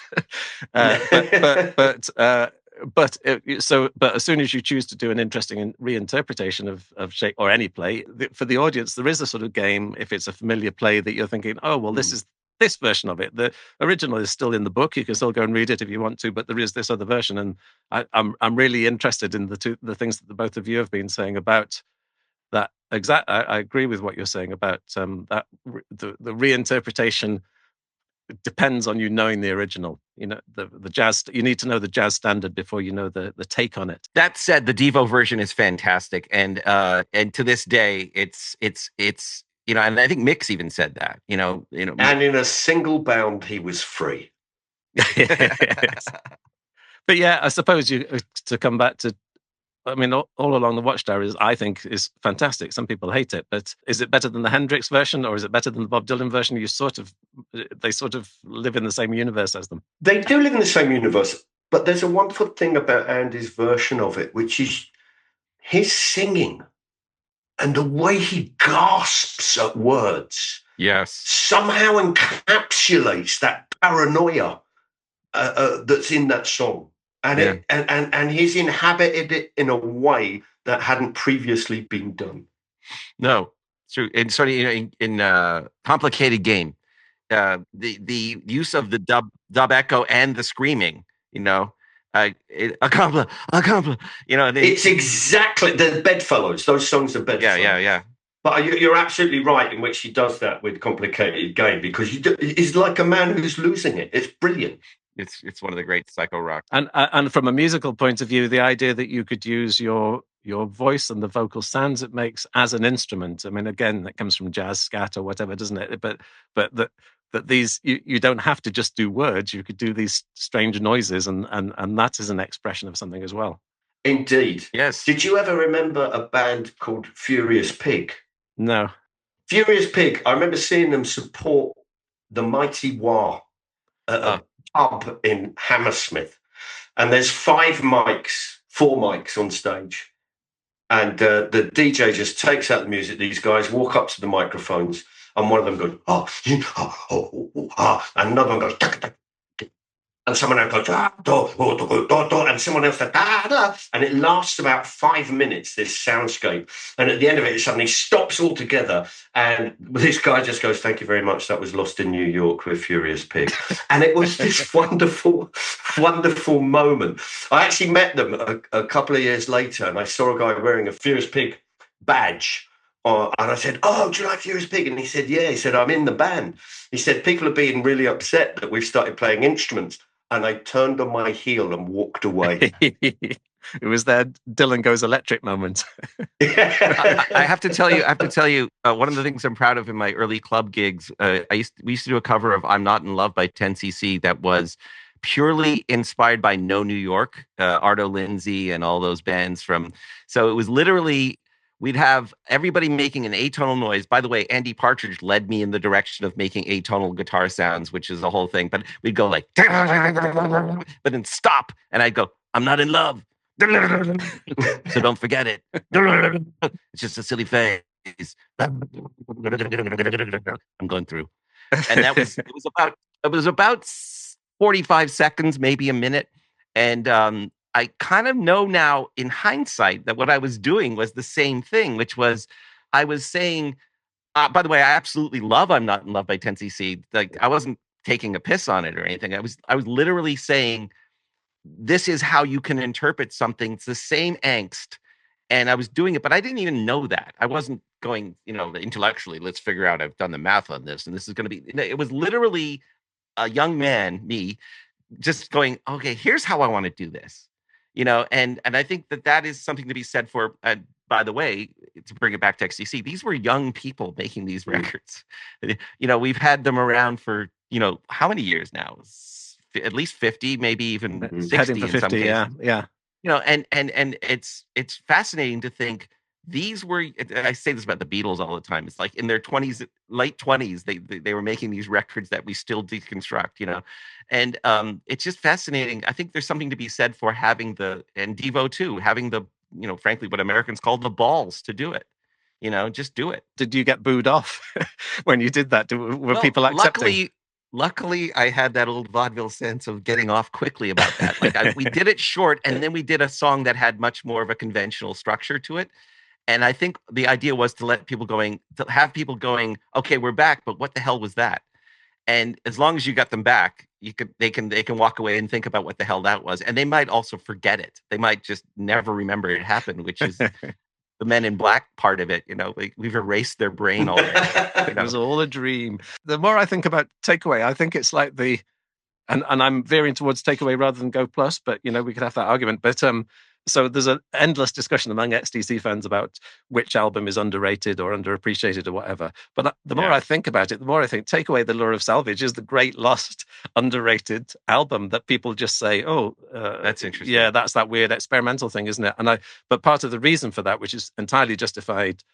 But as soon as you choose to do an interesting reinterpretation of Shakespeare or any play, for the audience, there is a sort of game. If it's a familiar play that you're thinking, oh well, this is this version of it. The original is still in the book. You can still go and read it if you want to, but there is this other version. And I'm really interested in the things that the both of you have been saying about that. I agree with what you're saying about that the reinterpretation. It depends on you knowing the original. You know, the jazz. You need to know the jazz standard before you know the take on it. That said, the Devo version is fantastic, and to this day, it's you know, and I think Mix even said that. You know, and in a single bound, he was free. Yes. But yeah, I suppose to come back to. I mean, all along the Watchtower I think is fantastic. Some people hate it, but is it better than the Hendrix version, or is it better than the Bob Dylan version? They sort of live in the same universe as them. They do live in the same universe, but there's a wonderful thing about Andy's version of it, which is his singing and the way he gasps at words. Yes, somehow encapsulates that paranoia that's in that song. And and he's inhabited it in a way that hadn't previously been done. No, it's true. And sort of in Complicated Game, the use of the dub echo and the screaming, you know, a compla, you know, it's exactly the Bedfellows. Those songs are Bedfellows. Yeah. But you're absolutely right in which he does that with Complicated Game, because he's like a man who's losing it. It's brilliant. It's one of the great psycho rock. And from a musical point of view, the idea that you could use your voice and the vocal sounds it makes as an instrument. I mean, again, that comes from jazz, scat, or whatever, doesn't it? But that these you don't have to just do words. You could do these strange noises, and that is an expression of something as well. Indeed. Yes. Did you ever remember a band called Furious Pig? No. Furious Pig. I remember seeing them support the Mighty Wah at a pub in Hammersmith, and there's 4 mics on stage, and the DJ just takes out the music. These guys walk up to the microphones, and one of them goes, and another one goes, and someone else goes, and someone else goes, and it lasts about 5 minutes, this soundscape. And at the end of it suddenly stops altogether. And this guy just goes, "Thank you very much. That was Lost in New York with Furious Pig." And it was this wonderful, wonderful moment. I actually met them a couple of years later, and I saw a guy wearing a Furious Pig badge. And I said, "Oh, do you like Furious Pig?" And he said, "Yeah." He said, "I'm in the band." He said, "People are being really upset that we've started playing instruments." And I turned on my heel and walked away. It was their Dylan Goes Electric moment. I have to tell you, one of the things I'm proud of in my early club gigs, we used to do a cover of "I'm Not in Love" by 10cc that was purely inspired by No New York, Arto Lindsay and all those bands so it was literally, we'd have everybody making an atonal noise. By the way, Andy Partridge led me in the direction of making atonal guitar sounds, which is the whole thing. But we'd go like, but then stop. And I'd go, I'm not in love. So don't forget it. It's just a silly phase. I'm going through. And it was about 45 seconds, maybe a minute. And I kind of know now in hindsight that what I was doing was the same thing, which was I was saying, by the way, I absolutely love I'm Not in Love by 10cc. Like, I wasn't taking a piss on it or anything. I was literally saying, this is how you can interpret something. It's the same angst. And I was doing it, but I didn't even know that. I wasn't going, intellectually, let's figure out, I've done the math on this, and this is going to be, it was literally a young man, me, just going, okay, here's how I want to do this, and I think that is something to be said for, by the way, to bring it back to XTC, these were young people making these records. We've had them around for, how many years now? At least 50, maybe even 60 heading for 50, in some cases. Yeah. And it's fascinating to think these were, I say this about the Beatles all the time. It's like in their 20s, late 20s, they were making these records that we still deconstruct, and it's just fascinating. I think there's something to be said for having and Devo too, having the, frankly, what Americans call the balls to do it. Just do it. Did you get booed off when you did that? Were people accepting? Luckily, I had that old vaudeville sense of getting off quickly about that. Like we did it short, and then we did a song that had much more of a conventional structure to it. And I think the idea was to have people going, okay, we're back, but what the hell was that? And as long as you got them back, they can walk away and think about what the hell that was. And they might also forget it. They might just never remember it happened, which is the Men in Black part of it. We've erased their brain already. It was all a dream. The more I think about Takeaway, I think it's like and I'm veering towards Takeaway rather than Go Plus, but we could have that argument. But so there's an endless discussion among XTC fans about which album is underrated or underappreciated or whatever. But the more I think about it, the more I think Takeaway, The Lure of Salvage is the great lost underrated album that people just say, oh, that's interesting. Yeah, that's that weird experimental thing, isn't it? But part of the reason for that, which is entirely justified,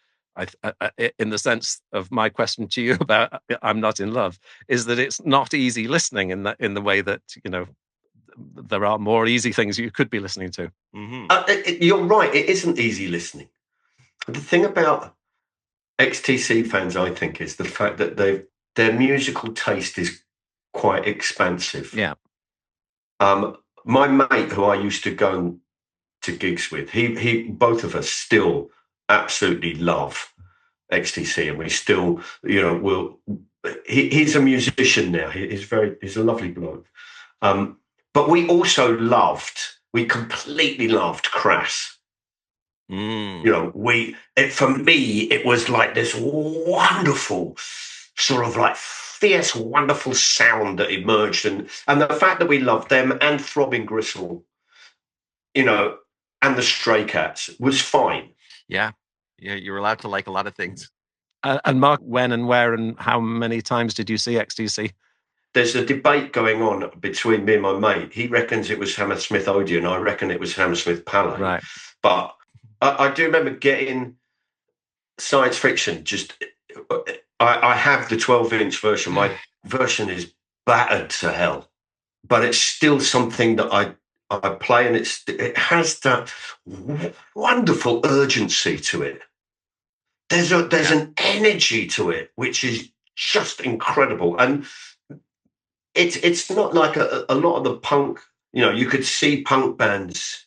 in the sense of my question to you about I'm Not in Love, is that it's not easy listening in the way that there are more easy things you could be listening to. Mm-hmm. You're right, it isn't easy listening. The thing about XTC fans, I think, is the fact that their musical taste is quite expansive. Yeah. My mate, who I used to go to gigs with, he both of us still absolutely love XTC, and we still, he's a musician now. He's a lovely bloke. But we also completely loved Crass. For me, it was like this wonderful sort of like fierce, wonderful sound that emerged. And the fact that we loved them and Throbbing Gristle, and the Stray Cats was fine. Yeah. You're allowed to like a lot of things. And Mark, when and where and how many times did you see XTC? There's a debate going on between me and my mate. He reckons it was Hammersmith Odeon. I reckon it was Hammersmith Palais. Right. But I do remember getting Science Fiction. I have the 12-inch version. My version is battered to hell. But it's still something that I play, and it has that wonderful urgency to it. There's an energy to it which is just incredible, and it's not like a lot of the punk. You could see punk bands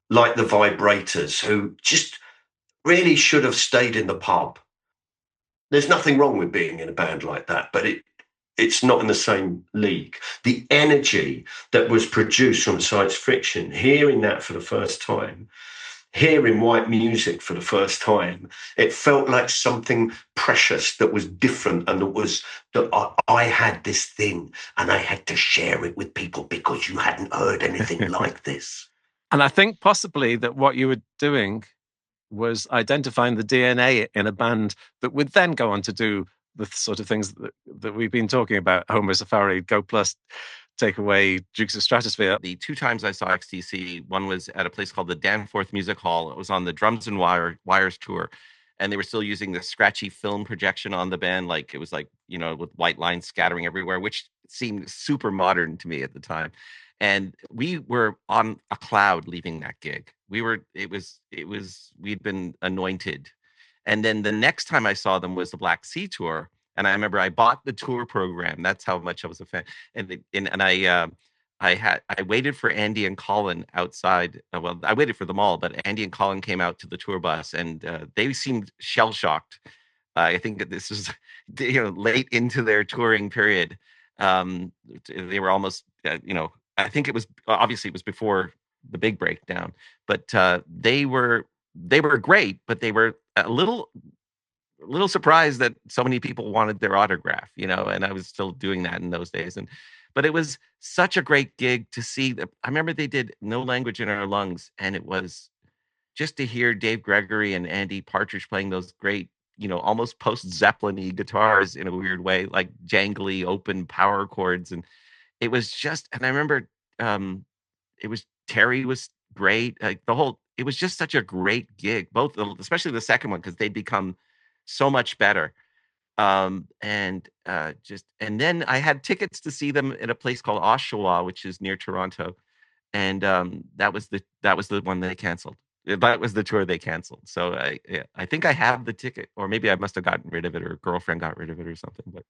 like the Vibrators who just really should have stayed in the pub. There's nothing wrong with being in a band like that, but it's not in the same league. The energy that was produced from Science Fiction, hearing that for the first time, hearing white music for the first time, it felt like something precious that was different, and that I had this thing and I had to share it with people because you hadn't heard anything like this. And I think possibly that what you were doing was identifying the DNA in a band that would then go on to do the sort of things that we've been talking about: Homo Safari, Go Plus, Takeaway, Dukes of Stratosphere. The two times I saw XTC, one was at a place called the Danforth Music Hall. It was on the Drums and Wires tour, and they were still using the scratchy film projection on the band. Like, it was like, with white lines scattering everywhere, which seemed super modern to me at the time. And we were on a cloud leaving that gig. We'd been anointed. And then the next time I saw them was the Black Sea tour. And I remember I bought the tour program. That's how much I was a fan. And I waited for Andy and Colin outside. Well, I waited for them all, but Andy and Colin came out to the tour bus, and they seemed shell shocked. I think that this was, late into their touring period. They were almost, I think it was before the big breakdown, but they were great, but they were a little surprised that so many people wanted their autograph, and I was still doing that in those days. But it was such a great gig to see. I remember they did No Language in Our Lungs, and it was just to hear Dave Gregory and Andy Partridge playing those great, almost post-Zeppelin-y guitars in a weird way, like jangly open power chords. And it was just, and I remember Terry was great. Like it was just such a great gig, both, especially the second one, because they'd become so much better. And then I had tickets to see them in a place called Oshawa, which is near Toronto. And that was the one they canceled. That was the tour they canceled. So I think I have the ticket, or maybe I must have gotten rid of it, or a girlfriend got rid of it or something. But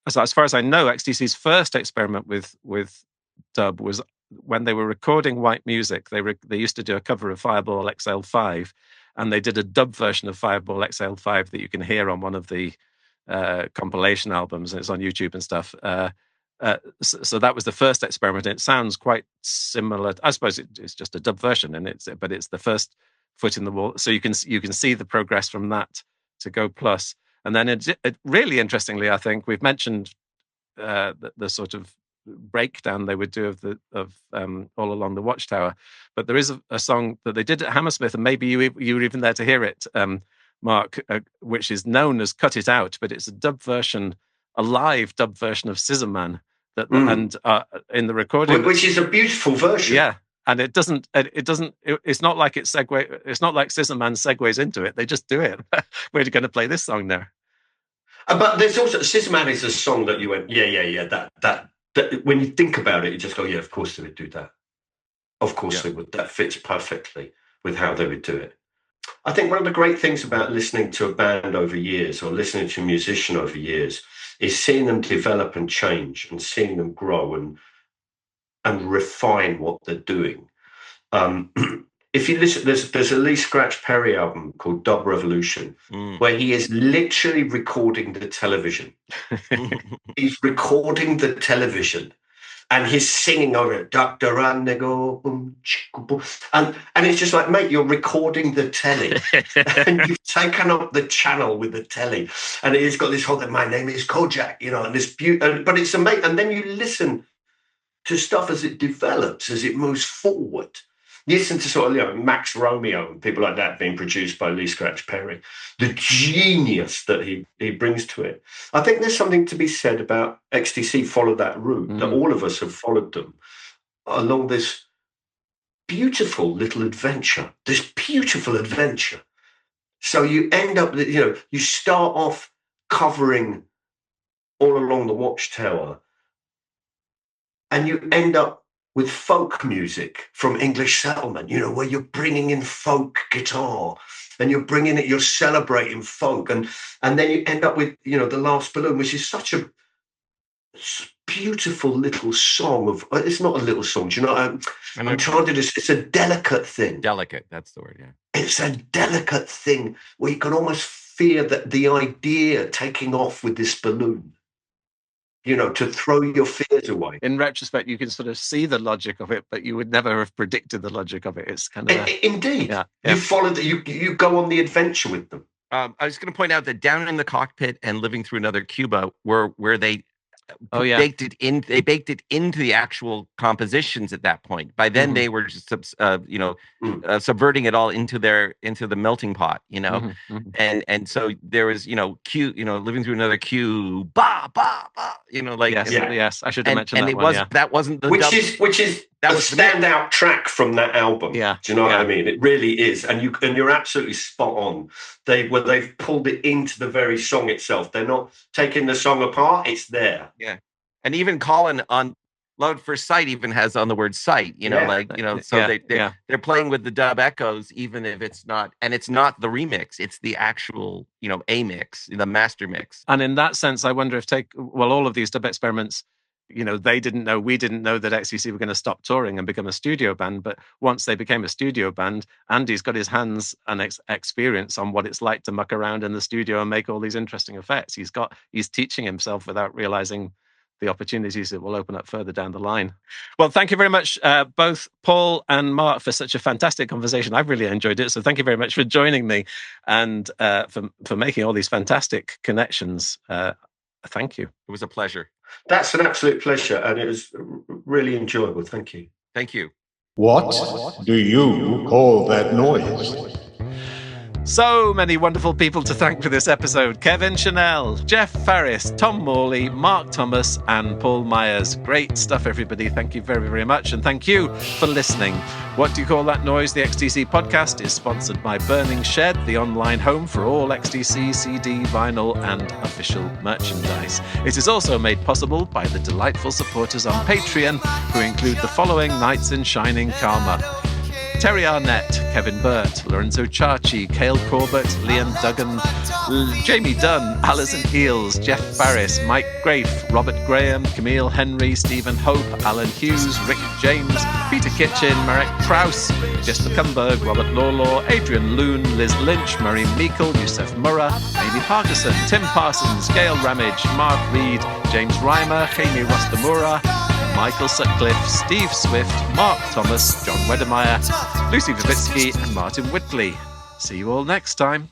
so as far as I know, XTC's first experiment with dub was when they were recording White Music. They used to do a cover of Fireball XL5, and they did a dub version of Fireball XL5 that you can hear on one of the compilation albums, and it's on YouTube and stuff. So that was the first experiment. It sounds quite similar. I suppose it's just a dub version, but it's the first foot in the wall. So you can see the progress from that to Go Plus, and then it really interestingly, I think we've mentioned the sort of breakdown they would do of All Along the Watchtower, but there is a song that they did at Hammersmith, and maybe you were even there to hear it, Mark, which is known as Cut It Out, but it's a live dub version of Scissor Man. And in the recording, which is a beautiful version. Yeah, and it's not like it's not like Scissor Man segues into it. They just do it. We're going to play this song now. But there's also, Scissor Man is a song that you went, yeah. That when you think about it, you just go, yeah, of course they would do that. Of course they would. That fits perfectly with how they would do it. I think one of the great things about listening to a band over years, or listening to a musician over years, is seeing them develop and change, and seeing them grow and refine what they're doing. If you listen, there's a Lee Scratch Perry album called Dub Revolution, where he is literally recording the television. He's recording the television, and he's singing over it, Dr. Randigo, boom, boom. And it's just like, mate, you're recording the telly. And you've taken up the channel with the telly. And he's got this whole thing, my name is Kojak, and this beauty. But it's amazing. And then you listen to stuff as it develops, as it moves forward. You listen to sort of Max Romeo and people like that being produced by Lee Scratch Perry, the genius that he brings to it. I think there's something to be said about XTC follow that route, that all of us have followed them along this beautiful little adventure, So you end up, you start off covering All Along the Watchtower, and you end up with folk music from English settlement, where you're bringing in folk guitar, and you're celebrating folk, and then you end up with, The Last Balloon, which is such a beautiful little song it's not a little song, do you know? I'm trying to it's a delicate thing. Delicate, that's the word, yeah. It's a delicate thing where you can almost fear that the idea taking off with this balloon, to throw your fears away. In retrospect, you can sort of see the logic of it, but you would never have predicted the logic of it. It's kind of indeed. Yeah. You follow you go on the adventure with them. I was going to point out that Down in the Cockpit and Living Through Another Cuba were where they baked it in. They baked it into the actual compositions at that point. By then, they were just subverting it all into the melting pot. And so there was Living Through Another Cuba, yes, I should have mentioned that. And that wasn't the which is a standout track from that album. Yeah, do you know what I mean? It really is, and you're absolutely spot on. They've pulled it into the very song itself. They're not taking the song apart; it's there. Yeah, and even Colin on Load First Sight even has on the word sight, so they're playing with the dub echoes, even if it's not the remix, it's the actual, a mix, the master mix. And in that sense, I wonder if all of these dub experiments, we didn't know that XTC were going to stop touring and become a studio band. But once they became a studio band, Andy's got his hands and experience on what it's like to muck around in the studio and make all these interesting effects. He's teaching himself without realizing the opportunities that will open up further down the line. Well, thank you very much, both Paul and Mark, for such a fantastic conversation. I've really enjoyed it. So thank you very much for joining me and for making all these fantastic connections. Thank you. It was a pleasure. That's an absolute pleasure, and it was really enjoyable. Thank you. Thank you. What do you call that noise? So many wonderful people to thank for this episode. Kevin Chanel, Jeff Farris, Tom Morley, Mark Thomas, and Paul Myers. Great stuff, everybody. Thank you very, very much. And thank you for listening. What Do You Call That Noise? The XTC podcast is sponsored by Burning Shed, the online home for all XTC CD, vinyl, and official merchandise. It is also made possible by the delightful supporters on Patreon, who include the following Knights in Shining Karma: Terry Arnett, Kevin Burt, Lorenzo Charchi, Cale Corbett, Liam Duggan, Jamie Dunn, Alison Eels, Jeff Farris, Mike Grafe, Robert Graham, Camille Henry, Stephen Hope, Alan Hughes, Rick James, Peter Kitchen, Marek Kraus, Jesper Kumberg, Robert Lawlaw, Adrian Loon, Liz Lynch, Murray Meikle, Yusef Murrah, Amy Parkinson, Tim Parsons, Gail Ramage, Mark Reed, James Reimer, Jamie Rostamura, Michael Sutcliffe, Steve Swift, Mark Thomas, John Wedemeyer, Lucy Vivitsky, and Martin Whitley. See you all next time.